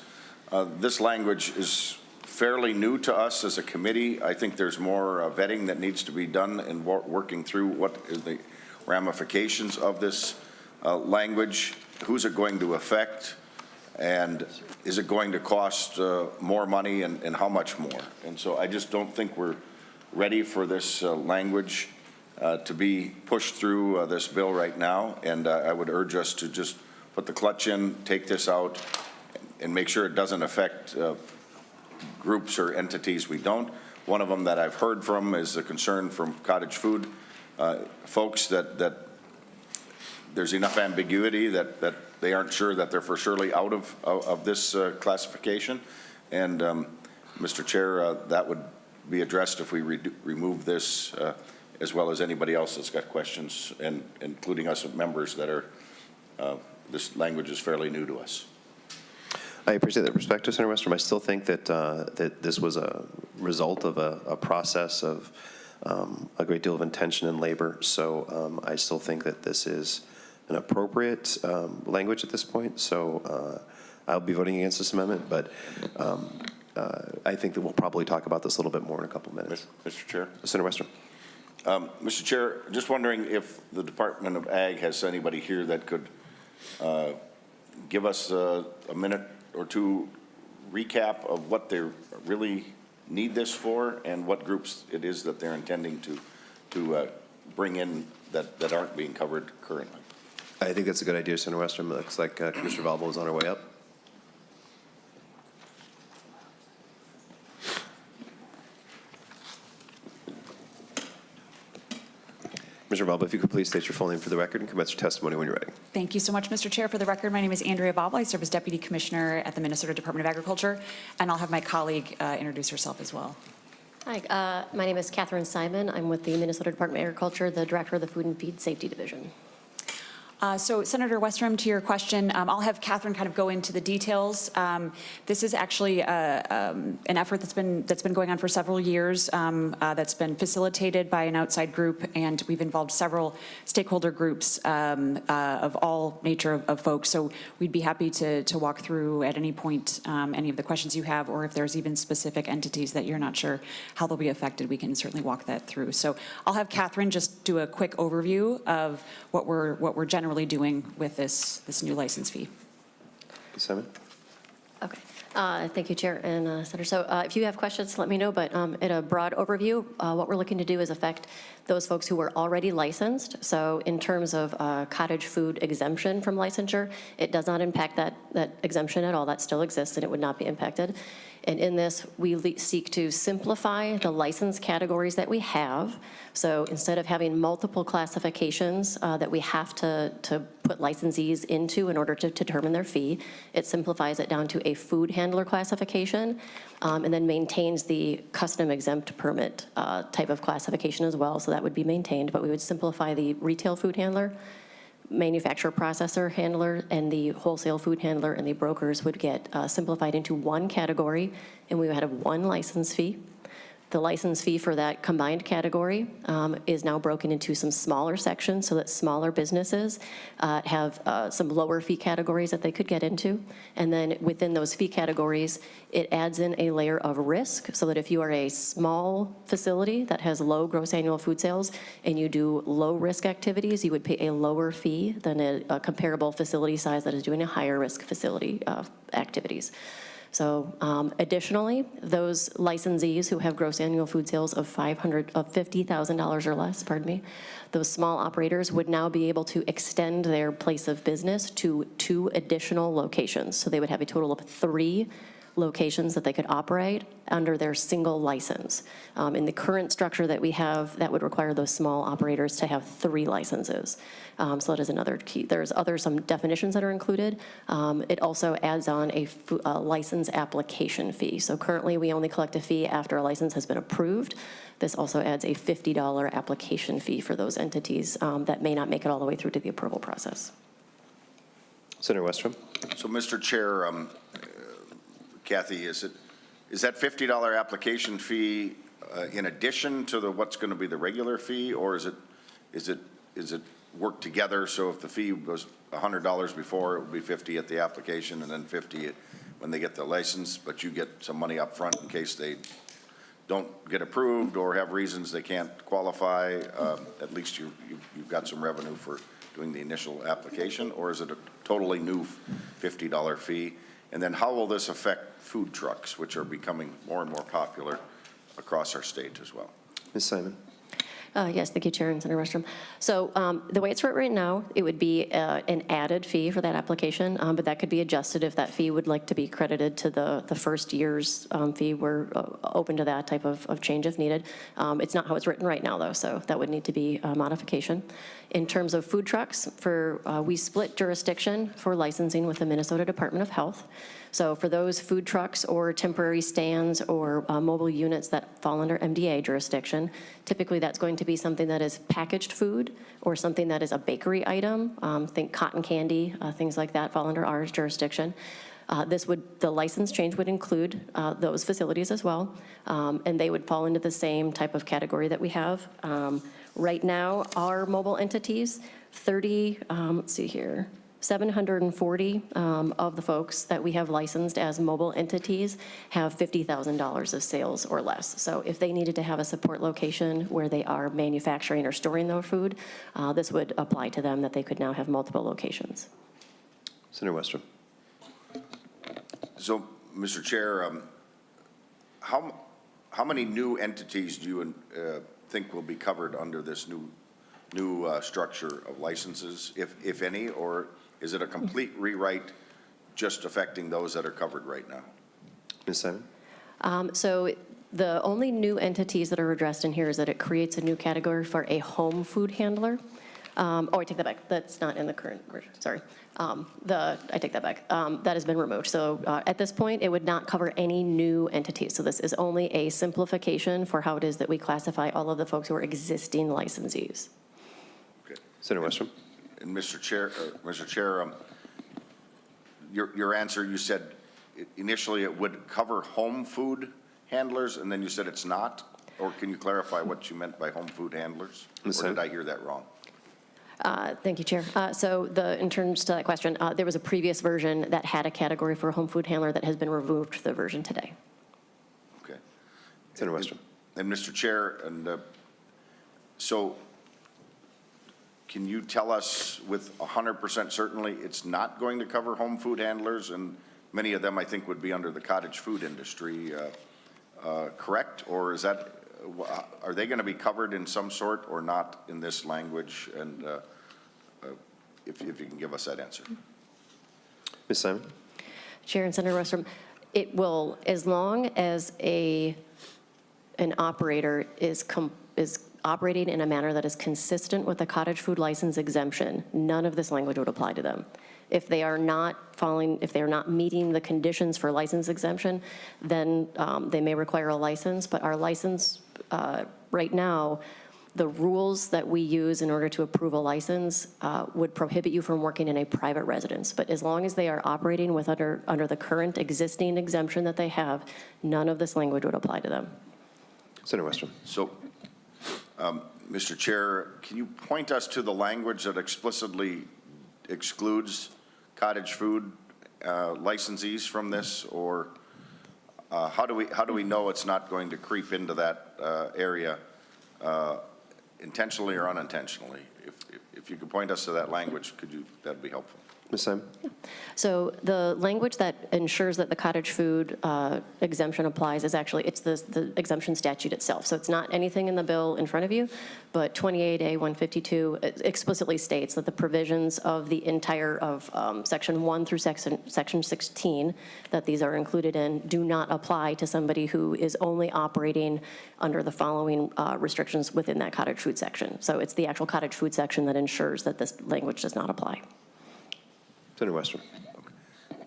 [SPEAKER 7] This language is fairly new to us as a committee. I think there's more vetting that needs to be done in working through what is the ramifications of this language. Who's it going to affect? And is it going to cost more money, and how much more? And so I just don't think we're ready for this language to be pushed through this bill right now. And I would urge us to just put the clutch in, take this out, and make sure it doesn't affect groups or entities we don't. One of them that I've heard from is a concern from cottage food folks that there's enough ambiguity that they aren't sure that they're for surely out of this classification. And Mr. Chair, that would be addressed if we remove this, as well as anybody else that's got questions, and including us members that are, this language is fairly new to us.
[SPEAKER 1] I appreciate that perspective, Senator Westrom. I still think that that this was a result of a process of a great deal of intention and labor. So I still think that this is an appropriate language at this point. So I'll be voting against this amendment, but I think that we'll probably talk about this a little bit more in a couple minutes.
[SPEAKER 7] Mr. Chair.
[SPEAKER 1] Senator Westrom.
[SPEAKER 7] Mr. Chair, just wondering if the Department of Ag has anybody here that could give us a minute or two recap of what they really need this for and what groups it is that they're intending to bring in that aren't being covered currently.
[SPEAKER 1] I think that's a good idea, Senator Westrom. It looks like Commissioner Valbo is on her way up. Commissioner Valbo, if you could please state your full name for the record and commence your testimony when you're ready.
[SPEAKER 11] Thank you so much, Mr. Chair. For the record, my name is Andrea Valbo. I serve as Deputy Commissioner at the Minnesota Department of Agriculture, and I'll have my colleague introduce herself as well.
[SPEAKER 12] Hi, my name is Catherine Simon. I'm with the Minnesota Department of Agriculture, the Director of the Food and Feed Safety Division.
[SPEAKER 11] So Senator Westrom, to your question, I'll have Catherine kind of go into the details. This is actually an effort that's been going on for several years, that's been facilitated by an outside group, and we've involved several stakeholder groups of all nature of folks. So we'd be happy to walk through at any point any of the questions you have, or if there's even specific entities that you're not sure how they'll be affected, we can certainly walk that through. So I'll have Catherine just do a quick overview of what we're generally doing with this new license fee.
[SPEAKER 1] Ms. Simon?
[SPEAKER 12] Okay. Thank you, Chair and Senator. So if you have questions, let me know. But at a broad overview, what we're looking to do is affect those folks who were already licensed. So in terms of cottage food exemption from licensure, it does not impact that exemption at all. That still exists, and it would not be impacted. And in this, we seek to simplify the license categories that we have. So instead of having multiple classifications that we have to put licensees into in order to determine their fee, it simplifies it down to a food handler classification, and then maintains the custom exempt permit type of classification as well. So that would be maintained, but we would simplify the retail food handler, manufacturer processor handler, and the wholesale food handler and the brokers would get simplified into one category, and we would have one license fee. The license fee for that combined category is now broken into some smaller sections so that smaller businesses have some lower fee categories that they could get into. And then within those fee categories, it adds in a layer of risk so that if you are a small facility that has low gross annual food sales and you do low risk activities, you would pay a lower fee than a comparable facility size that is doing a higher risk facility activities. So additionally, those licensees who have gross annual food sales of $50,000 or less, those small operators would now be able to extend their place of business to 2 additional locations. So they would have a total of 3 locations that they could operate under their single license. In the current structure that we have, that would require those small operators to have 3 licenses. So that is another key. There's some definitions that are included. It also adds on a license application fee. So currently we only collect a fee after a license has been approved. This also adds a $50 application fee for those entities that may not make it all the way through to the approval process.
[SPEAKER 1] Senator Westrom?
[SPEAKER 7] So, Mr. Chair, Kathy, is that $50 application fee in addition to what's going to be the regular fee, or is it worked together? So if the fee was $100 before, it would be $50 at the application and then $50 when they get the license, but you get some money up front in case they don't get approved or have reasons they can't qualify. At least you've got some revenue for doing the initial application, or is it a totally new $50 fee? And then how will this affect food trucks, which are becoming more and more popular across our state as well?
[SPEAKER 1] Ms. Simon?
[SPEAKER 12] Yes, thank you, Chair and Senator Westrom. So the way it's written right now, it would be an added fee for that application, but that could be adjusted if that fee would like to be credited to the first year's fee. We're open to that type of change if needed. It's not how it's written right now, though, so that would need to be a modification. In terms of food trucks, we split jurisdiction for licensing with the Minnesota Department of Health. So for those food trucks or temporary stands or mobile units that fall under MDA jurisdiction, typically that's going to be something that is packaged food or something that is a bakery item. Think cotton candy, things like that fall under our jurisdiction. The license change would include those facilities as well, and they would fall into the same type of category that we have. Right now, our mobile entities, 740 of the folks that we have licensed as mobile entities have $50,000 of sales or less. So if they needed to have a support location where they are manufacturing or storing their food, this would apply to them, that they could now have multiple locations.
[SPEAKER 1] Senator Westrom?
[SPEAKER 7] So, Mr. Chair, how many new entities do you think will be covered under this new structure of licenses, if any, or is it a complete rewrite just affecting those that are covered right now?
[SPEAKER 1] Ms. Simon?
[SPEAKER 12] So the only new entities that are addressed in here is that it creates a new category for a home food handler. I take that back. That's not in the current version. Sorry. I take that back. That has been removed. So at this point, it would not cover any new entities. So this is only a simplification for how it is that we classify all of the folks who are existing licensees.
[SPEAKER 1] Okay. Senator Westrom?
[SPEAKER 7] And Mr. Chair, your answer, you said initially it would cover home food handlers, and then you said it's not? Or can you clarify what you meant by home food handlers? Or did I hear that wrong?
[SPEAKER 12] Thank you, Chair. So in terms to that question, there was a previous version that had a category for a home food handler that has been removed from the version today.
[SPEAKER 7] Okay.
[SPEAKER 1] Senator Westrom.
[SPEAKER 7] And Mr. Chair, and so can you tell us with 100% certainty it's not going to cover home food handlers? And many of them, I think, would be under the cottage food industry, correct? Or is that, are they going to be covered in some sort or not in this language? And if you can give us that answer.
[SPEAKER 1] Ms. Simon?
[SPEAKER 12] Chair and Senator Westrom, it will, as long as an operator is operating in a manner that is consistent with the cottage food license exemption, none of this language would apply to them. If they are not meeting the conditions for license exemption, then they may require a license. But our license right now, the rules that we use in order to approve a license would prohibit you from working in a private residence. But as long as they are operating with under the current existing exemption that they have, none of this language would apply to them.
[SPEAKER 1] Senator Westrom.
[SPEAKER 7] So, Mr. Chair, can you point us to the language that explicitly excludes cottage food licensees from this, or how do we know it's not going to creep into that area intentionally or unintentionally? If you could point us to that language, that'd be helpful.
[SPEAKER 1] Ms. Simon?
[SPEAKER 12] So the language that ensures that the cottage food exemption applies is actually, it's the exemption statute itself. So it's not anything in the bill in front of you, but 28A-152 explicitly states that the provisions of the entire of Section 1 through Section 16 that these are included in do not apply to somebody who is only operating under the following restrictions within that cottage food section. So it's the actual cottage food section that ensures that this language does not apply.
[SPEAKER 1] Senator Westrom.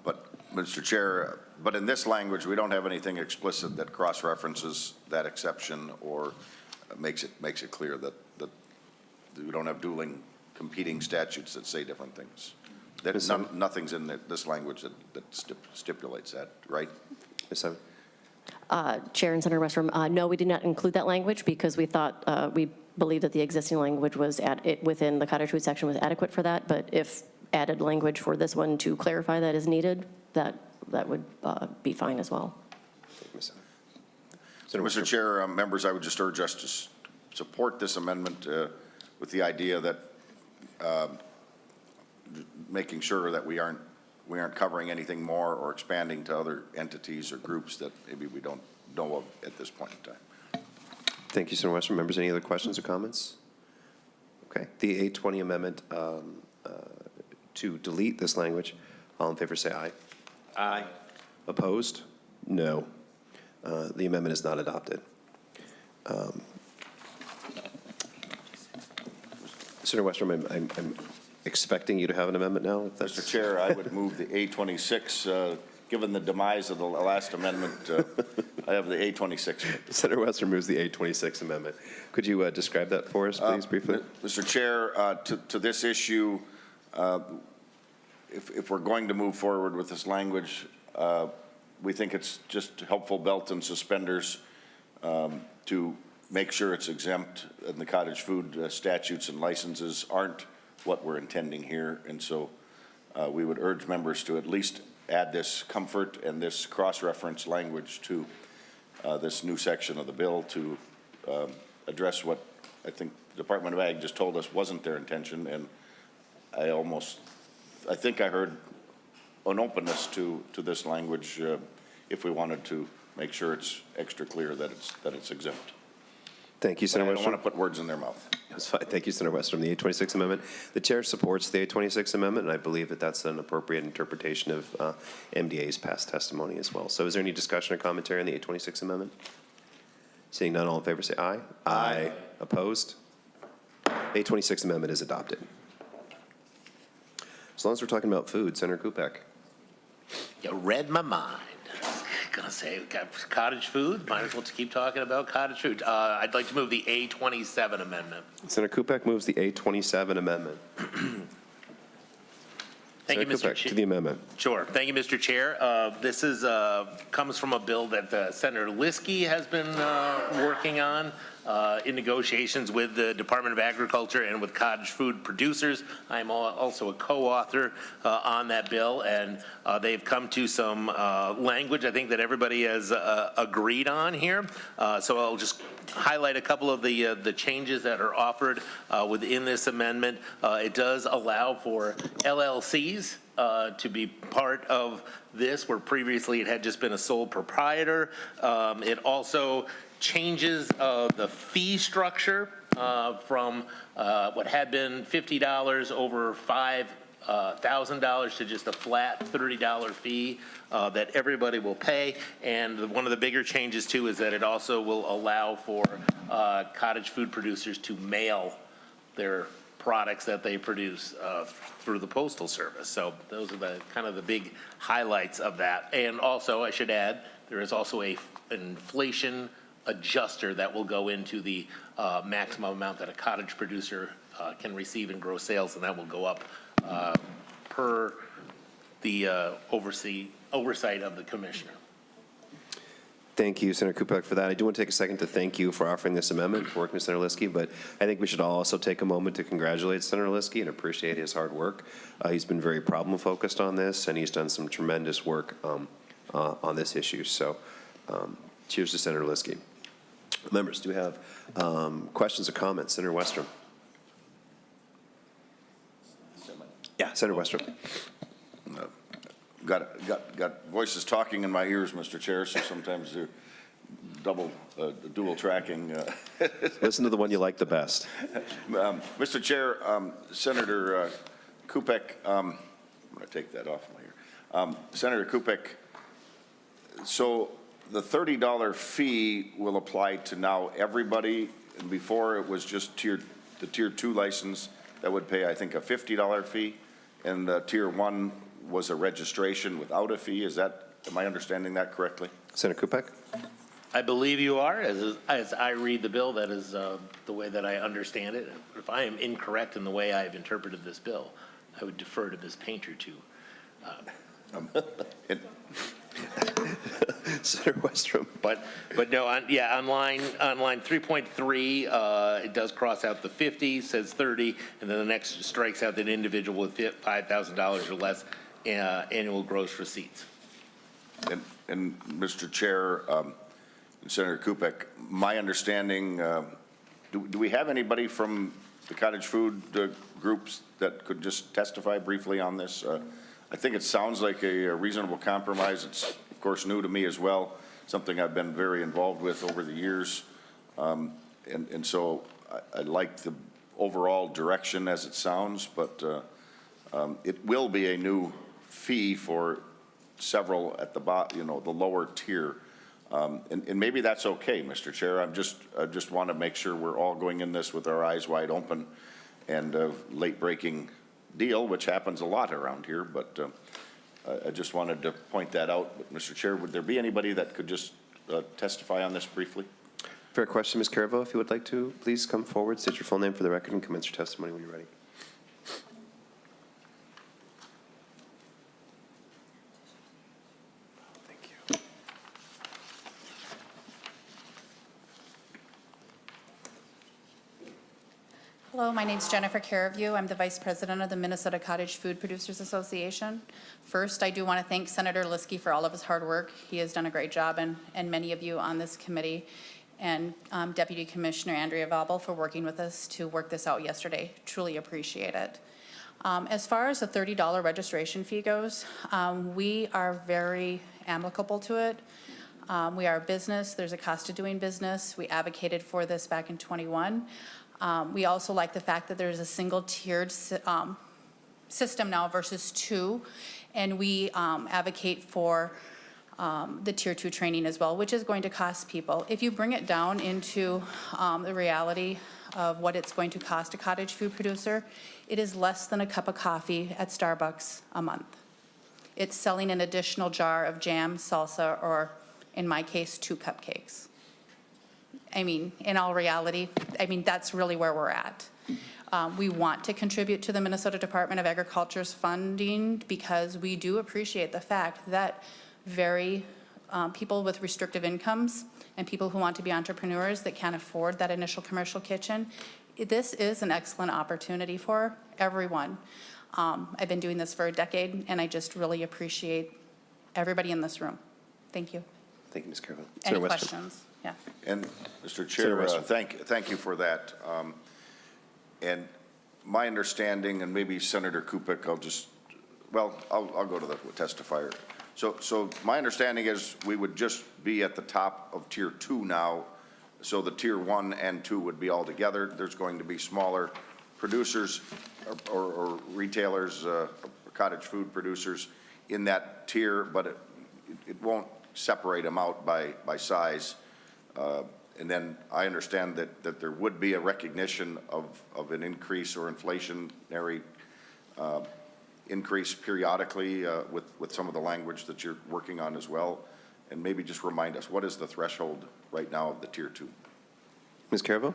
[SPEAKER 7] But, Mr. Chair, but in this language, we don't have anything explicit that cross-references that exception or makes it clear that we don't have dueling competing statutes that say different things. Nothing's in this language that stipulates that, right?
[SPEAKER 1] Ms. Simon?
[SPEAKER 12] Chair and Senator Westrom, no, we did not include that language because we thought, we believed that the existing language was within the cottage food section was adequate for that. But if added language for this one to clarify that is needed, that would be fine as well.
[SPEAKER 7] Mr. Chair, members, I would just urge us to support this amendment with the idea that making sure that we aren't covering anything more or expanding to other entities or groups that maybe we don't know of at this point in time.
[SPEAKER 1] Thank you, Senator Westrom. Members, any other questions or comments? Okay. The 820 amendment to delete this language. All in favor say aye.
[SPEAKER 8] Aye.
[SPEAKER 1] Opposed? No. The amendment is not adopted. Senator Westrom, I'm expecting you to have an amendment now. If that's...
[SPEAKER 7] Mr. Chair, I would move the A26. Given the demise of the last amendment, I have the A26.
[SPEAKER 1] Senator Westrom moves the A26 amendment. Could you describe that for us, please, briefly?
[SPEAKER 7] Mr. Chair, to this issue, if we're going to move forward with this language, we think it's just helpful belt and suspenders to make sure it's exempt, and the cottage food statutes and licenses aren't what we're intending here. And so we would urge members to at least add this comfort and this cross-reference language to this new section of the bill to address what I think the Department of Ag just told us wasn't their intention. And I think I heard an openness to this language if we wanted to make sure it's extra clear that it's exempt.
[SPEAKER 1] Thank you, Senator Westrom.
[SPEAKER 7] I don't want to put words in their mouth.
[SPEAKER 1] That's fine. Thank you, Senator Westrom. The 826 amendment. The chair supports the 826 amendment, and I believe that that's an appropriate interpretation of MDA's past testimony as well. So is there any discussion or commentary on the 826 amendment? Seeing none, all in favor say aye. Aye. Opposed? The 826 amendment is adopted. As long as we're talking about food, Senator Kupec.
[SPEAKER 2] You read my mind. Gonna say cottage food. Might as well keep talking about cottage food. I'd like to move the A27 amendment.
[SPEAKER 1] Senator Kupec moves the A27 amendment.
[SPEAKER 2] Thank you,
[SPEAKER 1] Senator
[SPEAKER 2] Mr.
[SPEAKER 1] Kupec,
[SPEAKER 2] Chair.
[SPEAKER 1] to the amendment.
[SPEAKER 2] Sure. Thank you, Mr. Chair. This is, comes from a bill that Senator Liskey has been working on in negotiations with the Department of Agriculture and with cottage food producers. I'm also a co-author on that bill, and they've come to some language I think that everybody has agreed on here. So I'll just highlight a couple of the changes that are offered within this amendment. It does allow for LLCs to be part of this, where previously it had just been a sole proprietor. It also changes the fee structure from what had been $50 over $5,000 to just a flat $30 fee that everybody will pay. And one of the bigger changes too is that it also will allow for cottage food producers to mail their products that they produce through the Postal Service. So those are the kind of the big highlights of that. And also, I should add, there is also an inflation adjuster that will go into the maximum amount that a cottage producer can receive in gross sales, and that will go up per the oversight of the commissioner.
[SPEAKER 1] Thank you, Senator Kupec, for that. I do want to take a second to thank you for offering this amendment, for working with Senator Liskey, but I think we should also take a moment to congratulate Senator Liskey and appreciate his hard work. He's been very problem-focused on this, and he's done some tremendous work on this issue. So cheers to Senator Liskey. Members, do we have questions or comments? Senator Westrom. Yeah, Senator Westrom.
[SPEAKER 7] Got voices talking in my ears, Mr. Chair, so sometimes they're dual tracking.
[SPEAKER 1] Listen to the one you like the best.
[SPEAKER 7] Mr. Chair, Senator Kupec, I'm going to take that off my ear. Senator Kupec, so the $30 fee will apply to now everybody, and before it was just the Tier 2 license that would pay, I think, a $50 fee, and Tier 1 was a registration without a fee. Am I understanding that correctly?
[SPEAKER 1] Senator Kupec?
[SPEAKER 2] I believe you are. As I read the bill, that is the way that I understand it. If I am incorrect in the way I have interpreted this bill, I would defer to Ms. Painter to.
[SPEAKER 1] Senator Westrom.
[SPEAKER 2] But no, on line 3.3, it does cross out the 50, says 30, and then the next strikes out that individual with $5,000 or less annual gross receipts.
[SPEAKER 7] And Mr. Chair, and Senator Kupec, my understanding, do we have anybody from the cottage food groups that could just testify briefly on this? I think it sounds like a reasonable compromise. It's, of course, new to me as well, something I've been very involved with over the years. And so I like the overall direction as it sounds, but it will be a new fee for several at the bottom, the lower tier. And maybe that's okay, Mr. Chair. I just want to make sure we're all going in this with our eyes wide open, and a late-breaking deal, which happens a lot around here, but I just wanted to point that out. But Mr. Chair, would there be anybody that could just testify on this briefly?
[SPEAKER 1] Fair question, Ms. Caravel, if you would like to, please come forward, state your full name for the record, and commence your testimony when you're ready. Thank you.
[SPEAKER 13] Hello, my name's Jennifer Caravue. I'm the Vice President of the Minnesota Cottage Food Producers Association. First, I do want to thank Senator Liskey for all of his hard work. He has done a great job, and many of you on this committee, and Deputy Commissioner Andrea Valbel for working with us to work this out yesterday. Truly appreciate it. As far as the $30 registration fee goes, we are very amicable to it. We are a business. There's a cost of doing business. We advocated for this back in '21. We also like the fact that there's a single-tiered system now versus two, and we advocate for the Tier 2 training as well, which is going to cost people. If you bring it down into the reality of what it's going to cost a cottage food producer, it is less than a cup of coffee at Starbucks a month. It's selling an additional jar of jam, salsa, or in my case, 2 cupcakes. I mean, in all reality, that's really where we're at. We want to contribute to the Minnesota Department of Agriculture's funding because we do appreciate the fact that people with restrictive incomes and people who want to be entrepreneurs that can't afford that initial commercial kitchen, this is an excellent opportunity for everyone. I've been doing this for a decade, and I just really appreciate everybody in this room. Thank you.
[SPEAKER 1] Thank you, Ms. Carville.
[SPEAKER 13] Any
[SPEAKER 1] Senator Westrom.
[SPEAKER 13] questions? Yeah.
[SPEAKER 7] And Mr.
[SPEAKER 1] Senator
[SPEAKER 7] Chair,
[SPEAKER 1] Westrom.
[SPEAKER 7] thank you for that. And my understanding, and maybe Senator Kupec, I'll go to the testifier. So my understanding is we would just be at the top of tier 2 now. So the tier 1 and 2 would be all together. There's going to be smaller producers or retailers, cottage food producers in that tier, but it won't separate them out by size. And then I understand that there would be a recognition of an increase or inflationary increase periodically with some of the language that you're working on as well. And maybe just remind us, what is the threshold right now of the tier 2?
[SPEAKER 1] Ms. Carville?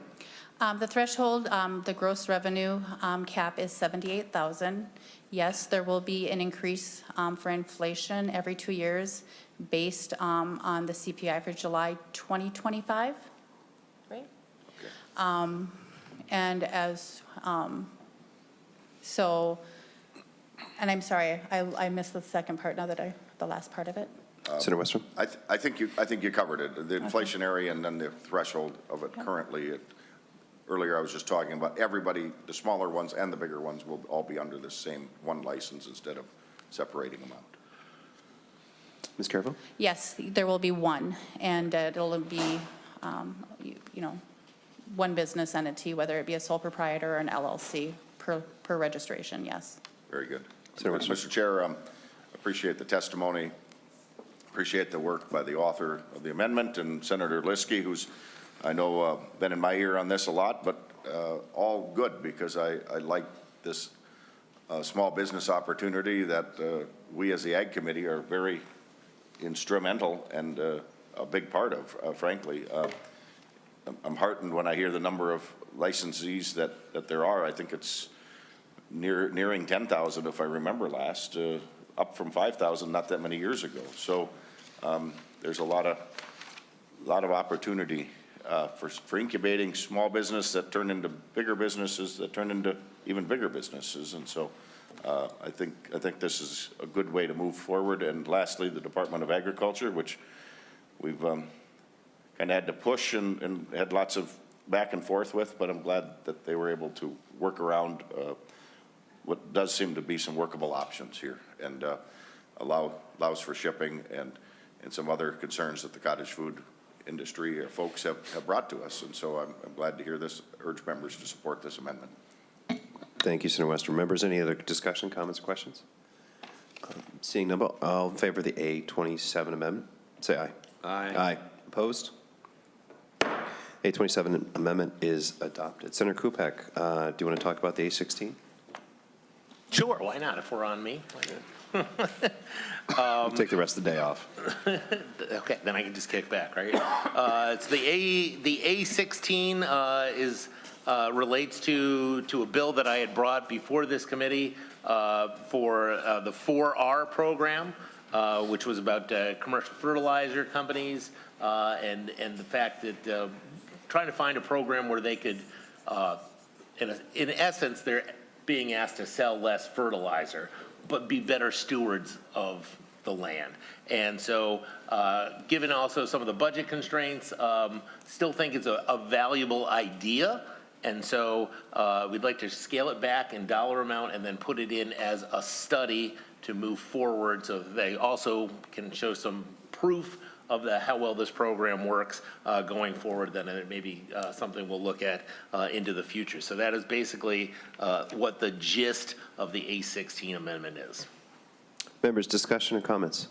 [SPEAKER 13] The threshold, the gross revenue cap is $78,000. Yes, there will be an increase for inflation every 2 years based on the CPI for July 2025. Right?
[SPEAKER 7] Okay.
[SPEAKER 13] And and I'm sorry, I missed the second part now that the last part of it.
[SPEAKER 1] Senator Westrom?
[SPEAKER 7] I think you covered it, the inflationary and then the threshold of it currently. Earlier I was just talking about everybody, the smaller ones and the bigger ones will all be under the same one license instead of separating them out.
[SPEAKER 1] Ms. Carville?
[SPEAKER 13] Yes, there will be one, and it'll be, one business entity, whether it be a sole proprietor or an LLC per registration, yes.
[SPEAKER 7] Very good.
[SPEAKER 1] Senator Westrom.
[SPEAKER 7] Mr. Chair, appreciate the testimony. Appreciate the work by the author of the amendment and Senator Liskey, who's, I know, been in my ear on this a lot, but all good because I like this small business opportunity that we as the Ag Committee are very instrumental and a big part of, frankly. I'm heartened when I hear the number of licensees that there are. I think it's nearing 10,000 if I remember last, up from 5,000 not that many years ago. So there's a lot of opportunity for incubating small business that turn into bigger businesses that turn into even bigger businesses. And so I think this is a good way to move forward. And lastly, the Department of Agriculture, which we've kind of had to push and had lots of back and forth with, but I'm glad that they were able to work around what does seem to be some workable options here and allows for shipping and some other concerns that the cottage food industry folks have brought to us. And so I'm glad to hear this, urge members to support this amendment.
[SPEAKER 1] Thank you, Senator Westrom. Members, any other discussion, comments, questions? Seeing none, all in favor of the A27 amendment, say aye.
[SPEAKER 8] Aye.
[SPEAKER 1] Aye. Opposed? A27 amendment is adopted. Senator Kupec, do you want to talk about the A16?
[SPEAKER 2] Sure, why not, if we're on me?
[SPEAKER 1] Take the rest of the day off.
[SPEAKER 2] Okay, then I can just kick back, right? It's the A16 relates to a bill that I had brought before this committee for the 4R program, which was about commercial fertilizer companies and the fact that trying to find a program where they could, in essence, they're being asked to sell less fertilizer, but be better stewards of the land. And so, given also some of the budget constraints, still think it's a valuable idea. And so we'd like to scale it back in dollar amount and then put it in as a study to move forward so that they also can show some proof of how well this program works going forward. Then it may be something we'll look at into the future. So that is basically what the gist of the A16 amendment is.
[SPEAKER 1] Members, discussion or comments?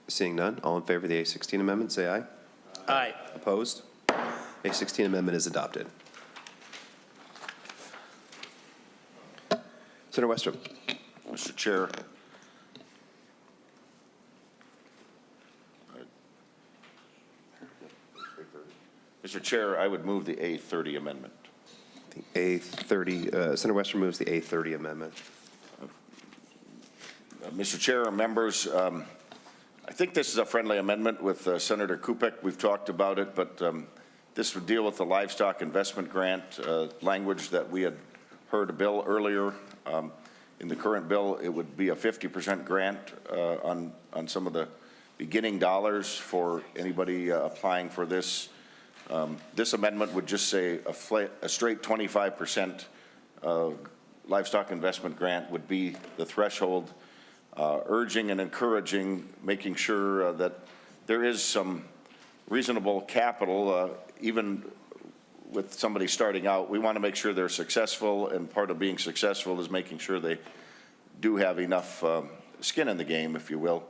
[SPEAKER 1] Seeing none, all in favor of the A16 amendment, say aye.
[SPEAKER 2] Aye.
[SPEAKER 1] Opposed? A16 amendment is adopted. Senator Westrom.
[SPEAKER 7] Mr. Chair. Mr. Chair, I would move the A30 amendment.
[SPEAKER 1] The A30, Senator Westrom moves the A30 amendment.
[SPEAKER 7] Mr. Chair and members, I think this is a friendly amendment with Senator Kupec. We've talked about it, but this would deal with the livestock investment grant language that we had heard a bill earlier. In the current bill, it would be a 50% grant on some of the beginning dollars for anybody applying for this. This amendment would just say a straight 25% livestock investment grant would be the threshold, urging and encouraging, making sure that there is some reasonable capital, even with somebody starting out. We want to make sure they're successful, and part of being successful is making sure they do have enough skin in the game, if you will.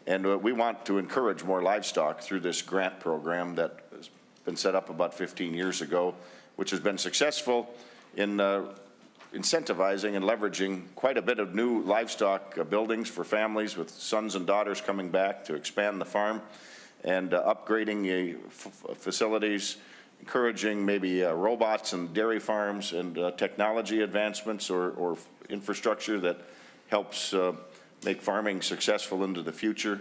[SPEAKER 7] And we want to encourage more livestock through this grant program that has been set up about 15 years ago, which has been successful in incentivizing and leveraging quite a bit of new livestock buildings for families with sons and daughters coming back to expand the farm, and upgrading facilities, encouraging maybe robots and dairy farms, and technology advancements or infrastructure that helps make farming successful into the future.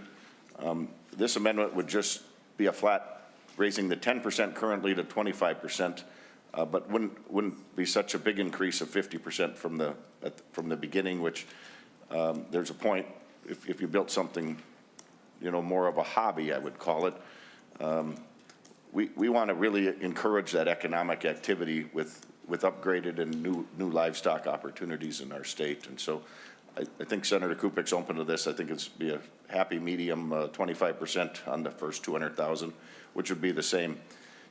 [SPEAKER 7] This amendment would just be a flat raising the 10% currently to 25%, but wouldn't be such a big increase of 50% from the beginning, which there's a point if you built something, more of a hobby, I would call it. We want to really encourage that economic activity with upgraded and new livestock opportunities in our state. And so I think Senator Kupec's open to this. I think it's be a happy medium 25% on the first 200,000, which would be the same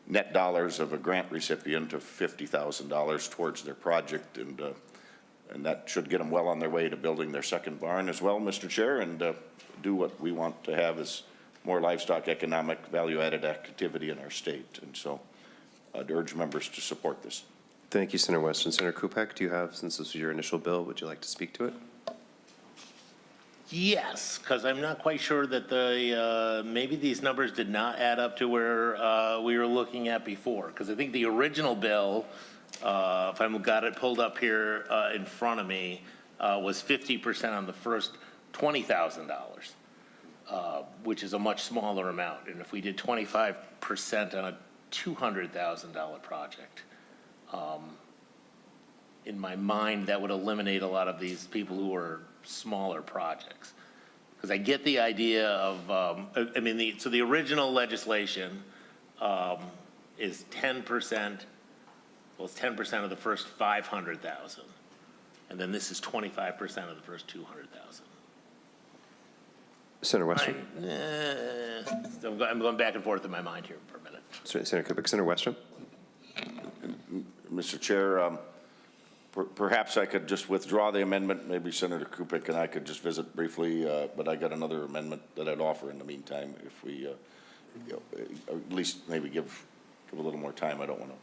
[SPEAKER 7] net dollars of a grant recipient of $50,000 towards their project, and that should get them well on their way to building their second barn as well, Mr. Chair, and do what we want to have is more livestock economic value-added activity in our state. And so I'd urge members to support this.
[SPEAKER 1] Thank you, Senator Westrom. Senator Kupec, do you have, since this was your initial bill, would you like to speak to it?
[SPEAKER 2] Yes, because I'm not quite sure that maybe these numbers did not add up to where we were looking at before. Because I think the original bill, if I've got it pulled up here in front of me, was 50% on the first $20,000, which is a much smaller amount. And if we did 25% on a $200,000 project, in my mind, that would eliminate a lot of these people who are smaller projects. Because I get the idea of, so the original legislation is 10%, well, it's 10% of the first 500,000. And then this is 25% of the first 200,000.
[SPEAKER 1] Senator Westrom.
[SPEAKER 2] I'm going back and forth in my mind here for a minute.
[SPEAKER 1] Senator Kupec. Senator Westrom.
[SPEAKER 7] Mr. Chair, perhaps I could just withdraw the amendment. Maybe Senator Kupec and I could just visit briefly, but I got another amendment that I'd offer in the meantime if we, at least maybe give a little more time. I don't want to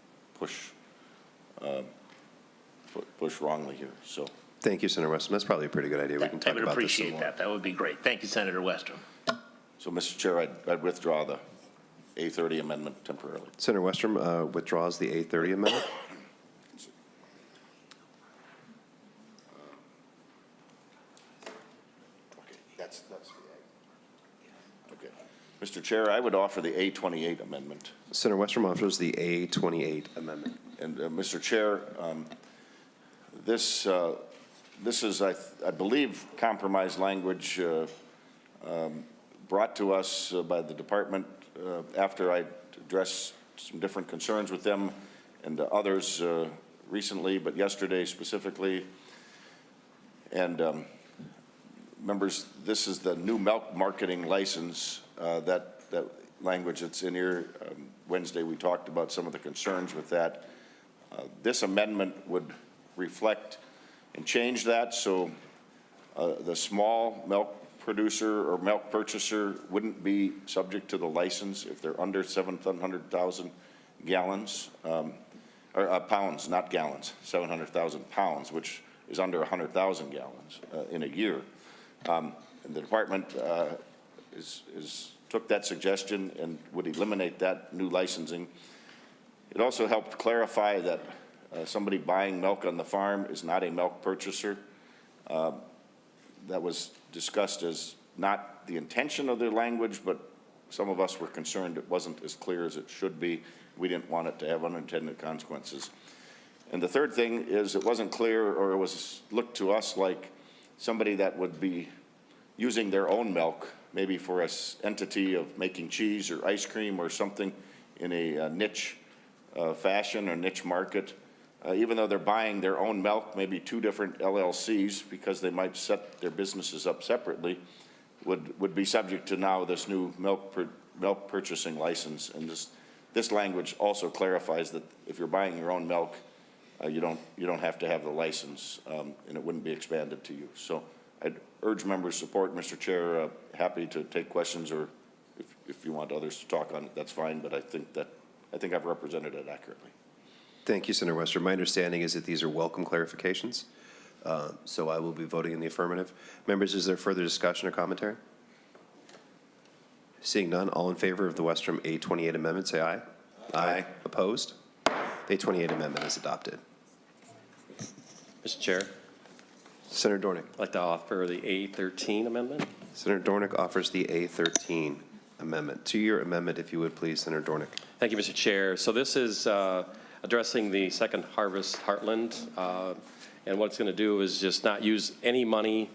[SPEAKER 7] push wrongly here. So.
[SPEAKER 1] Thank you, Senator Westrom. That's probably a pretty good idea. We can talk
[SPEAKER 2] I would
[SPEAKER 1] about this
[SPEAKER 2] appreciate
[SPEAKER 1] some
[SPEAKER 2] that. That would be great. Thank you, Senator Westrom.
[SPEAKER 7] So, Mr. Chair, I'd withdraw the A30 amendment temporarily.
[SPEAKER 1] Senator Westrom withdraws the A30 amendment.
[SPEAKER 7] That's the okay. Mr. Chair, I would offer the A28 amendment.
[SPEAKER 1] Senator Westrom offers the A28 amendment.
[SPEAKER 7] And Mr. Chair, this is, I believe, compromise language brought to us by the department after I addressed some different concerns with them and others recently, but yesterday specifically. And members, this is the new milk marketing license, that language that's in here. Wednesday we talked about some of the concerns with that. This amendment would reflect and change that so the small milk producer or milk purchaser wouldn't be subject to the license if they're under 700,000 gallons, or pounds, not gallons, 700,000 pounds, which is under 100,000 gallons in a year. And the department took that suggestion and would eliminate that new licensing. It also helped clarify that Somebody buying milk on the farm is not a milk purchaser. That was discussed as not the intention of the language, but some of us were concerned it wasn't as clear as it should be. We didn't want it to have unintended consequences. And the third thing is it wasn't clear, or it was looked to us like somebody that would be using their own milk, maybe for an entity of making cheese or ice cream or something in a niche fashion or niche market. Even though they're buying their own milk, maybe two different LLCs, because they might set their businesses up separately, would be subject to now this new milk purchasing license. And this language also clarifies that if you're buying your own milk, you don't have to have the license, and it wouldn't be expanded to you. So I'd urge members support. Mr. Chair, happy to take questions, or if you want others to talk on it, that's fine. But I think I've represented it accurately.
[SPEAKER 1] Thank you, Senator Wester. My understanding is that these are welcome clarifications, so I will be voting in the affirmative. Members, is there further discussion or commentary? Seeing none, all in favor of the Westrom A28 amendment, say aye.
[SPEAKER 7] Aye.
[SPEAKER 1] Opposed? The A28 amendment is adopted.
[SPEAKER 4] Mr. Chair,
[SPEAKER 1] Senator Dornick.
[SPEAKER 4] I'd like to offer the A13 amendment.
[SPEAKER 1] Senator Dornick offers the A13 amendment. To your amendment, if you would, please, Senator Dornick.
[SPEAKER 4] Thank you, Mr. Chair. So this is addressing the Second Harvest Heartland, and what it's going to do is just not use any money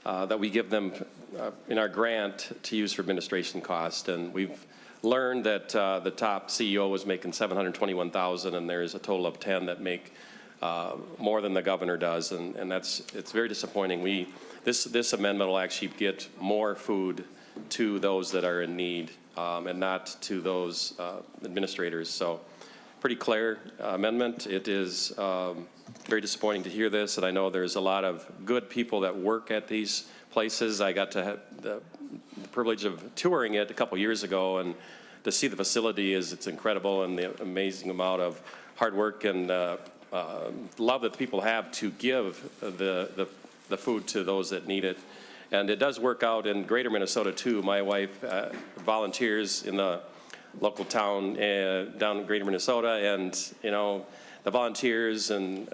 [SPEAKER 4] that we give them in our grant to use for administration cost. And we've learned that the top CEO was making $721,000, and there's a total of 10 that make more than the governor does, and it's very disappointing. This amendment will actually get more food to those that are in need, and not to those administrators. So, pretty clear amendment. It is very disappointing to hear this, and I know there's a lot of good people that work at these places. I got to have the privilege of touring it a couple years ago, and to see the facility it's incredible, and the amazing amount of hard work and love that people have to give the food to those that need it. And it does work out in greater Minnesota too. My wife volunteers in the local town down in greater Minnesota, and the volunteers and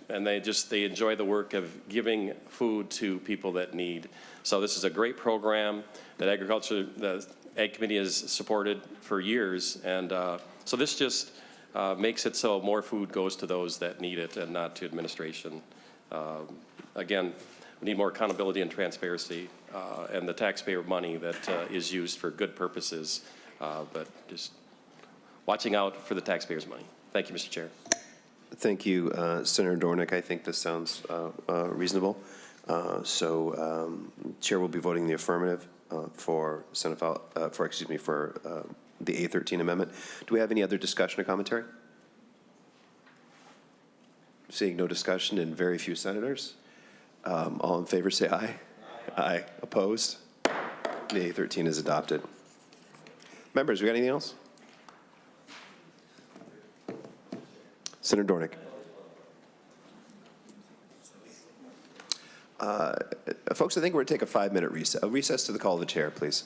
[SPEAKER 4] they enjoy the work of giving food to people that need. So this is a great program that the Ag Committee has supported for years, and so this just makes it so more food goes to those that need it and not to administration. Again, we need more accountability and transparency, and the taxpayer money that is used for good purposes, but just watching out for the taxpayers' money. Thank you, Mr. Chair.
[SPEAKER 1] Thank you, Senator Dornick. I think this sounds reasonable. Chair will be voting the affirmative for the A13 amendment. Do we have any other discussion or commentary? Seeing no discussion and very few senators. All in favor say aye. Aye. Opposed? The A13 is adopted. Members, we got anything else? Senator Dornick. Folks, I think we're going to take a 5-minute recess. A recess to the call of the chair, please.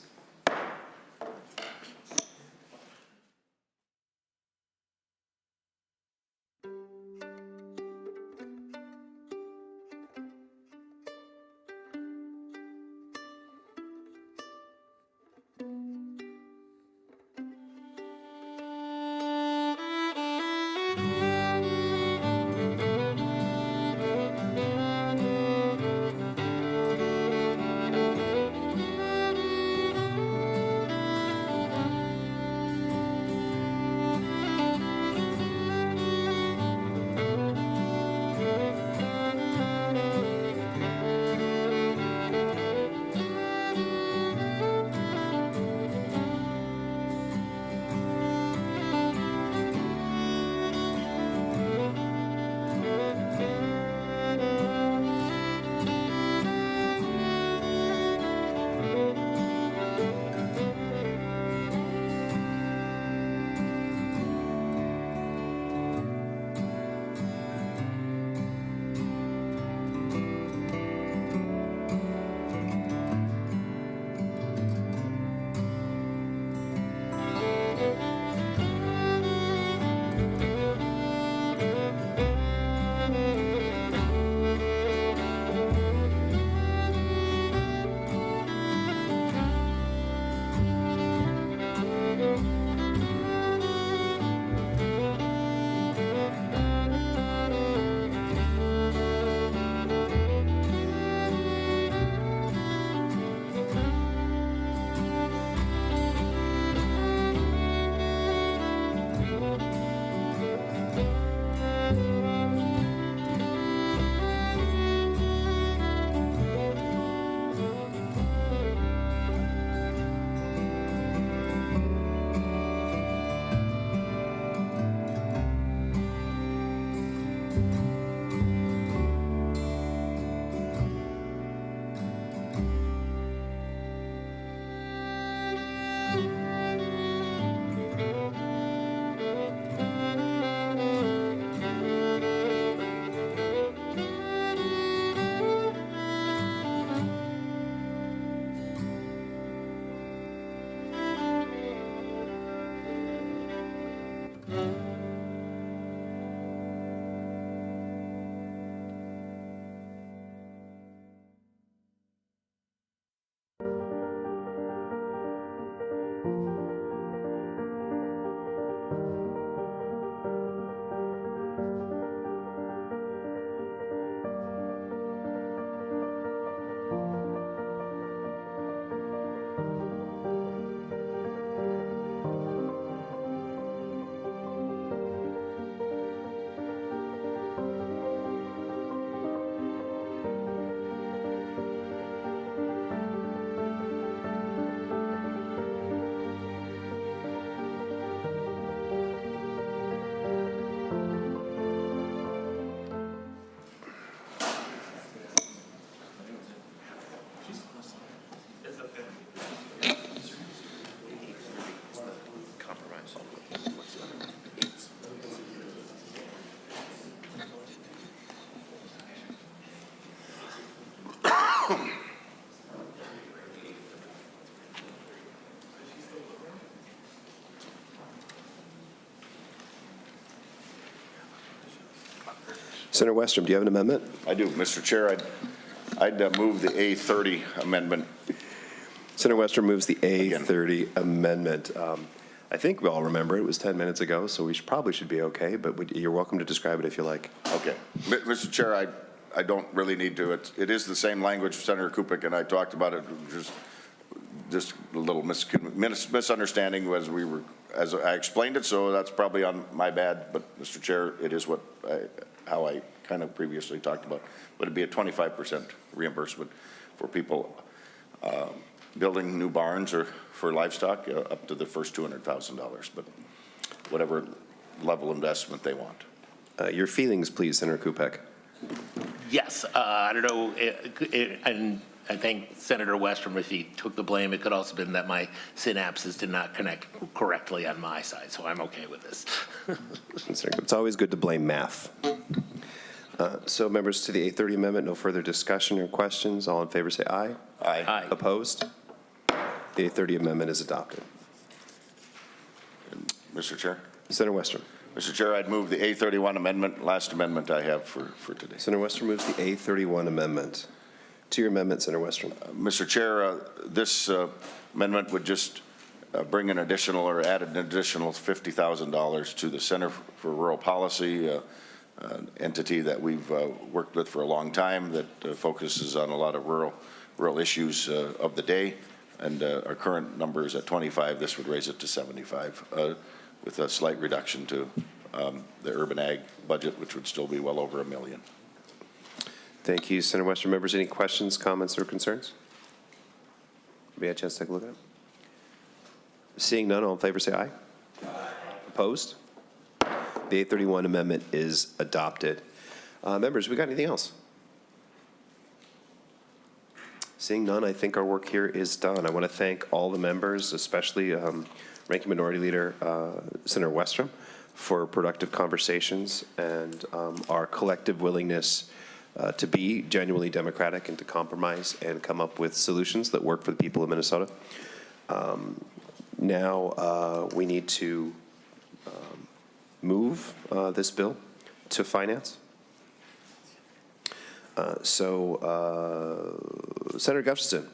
[SPEAKER 1] Senator Westrom, do you have an amendment?
[SPEAKER 7] I do. Mr. Chair, I'd move the A30 amendment.
[SPEAKER 1] Senator Westrom moves the A30 amendment. I think we all remember it was 10 minutes ago, so we probably should be okay, but you're welcome to describe it if you like.
[SPEAKER 7] Okay. Mr. Chair, I don't really need to. It is the same language Senator Kupec and I talked about it. Just a little misunderstanding as I explained it, so that's probably on my bad. But Mr. Chair, it is how I kind of previously talked about. But it'd be a 25% reimbursement for people building new barns or for livestock up to the first $200,000, but whatever level investment they want.
[SPEAKER 1] Your feelings, please, Senator Kupec.
[SPEAKER 2] Yes, I don't know, and I think Senator Westrom, if he took the blame, it could also have been that my synapses did not connect correctly on my side, so I'm okay with this.
[SPEAKER 1] It's always good to blame math. So members, to the A30 amendment, no further discussion or questions. All in favor say aye.
[SPEAKER 7] Aye.
[SPEAKER 2] Aye.
[SPEAKER 1] Opposed? The A30 amendment is adopted.
[SPEAKER 7] Mr. Chair?
[SPEAKER 1] Senator Westrom.
[SPEAKER 7] Mr. Chair, I'd move the A31 amendment, last amendment I have for today.
[SPEAKER 1] Senator Westrom moves the A31 amendment. To your amendment, Senator Westrom.
[SPEAKER 7] Mr. Chair, this amendment would just bring an additional or add an additional $50,000 to the Center for Rural Policy, entity that we've worked with for a long time that focuses on a lot of rural issues of the day. And our current number is at 25. This would raise it to 75 with a slight reduction to the urban ag budget, which would still be well over $1 million.
[SPEAKER 1] Thank you, Senator Westrom. Members, any questions, comments, or concerns? Have you had a chance to take a look at it? Seeing none, all in favor say aye. Aye. Opposed? The A31 amendment is adopted. Members, we got anything else? Seeing none, I think our work here is done. I want to thank all the members, especially Ranking Minority Leader Senator Westrom, for productive conversations and our collective willingness to be genuinely democratic and to compromise and come up with solutions that work for the people of Minnesota. Now we need to move this bill to finance. Senator Gustafson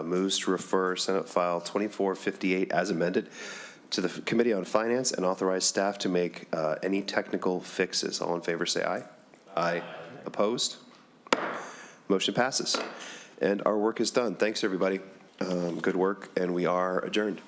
[SPEAKER 1] moves to refer Senate File 2458 as amended to the Committee on Finance and authorize staff to make any technical fixes. All in favor say aye. Aye. Opposed? Motion passes. And our work is done. Thanks, everybody. Good work, and we are adjourned.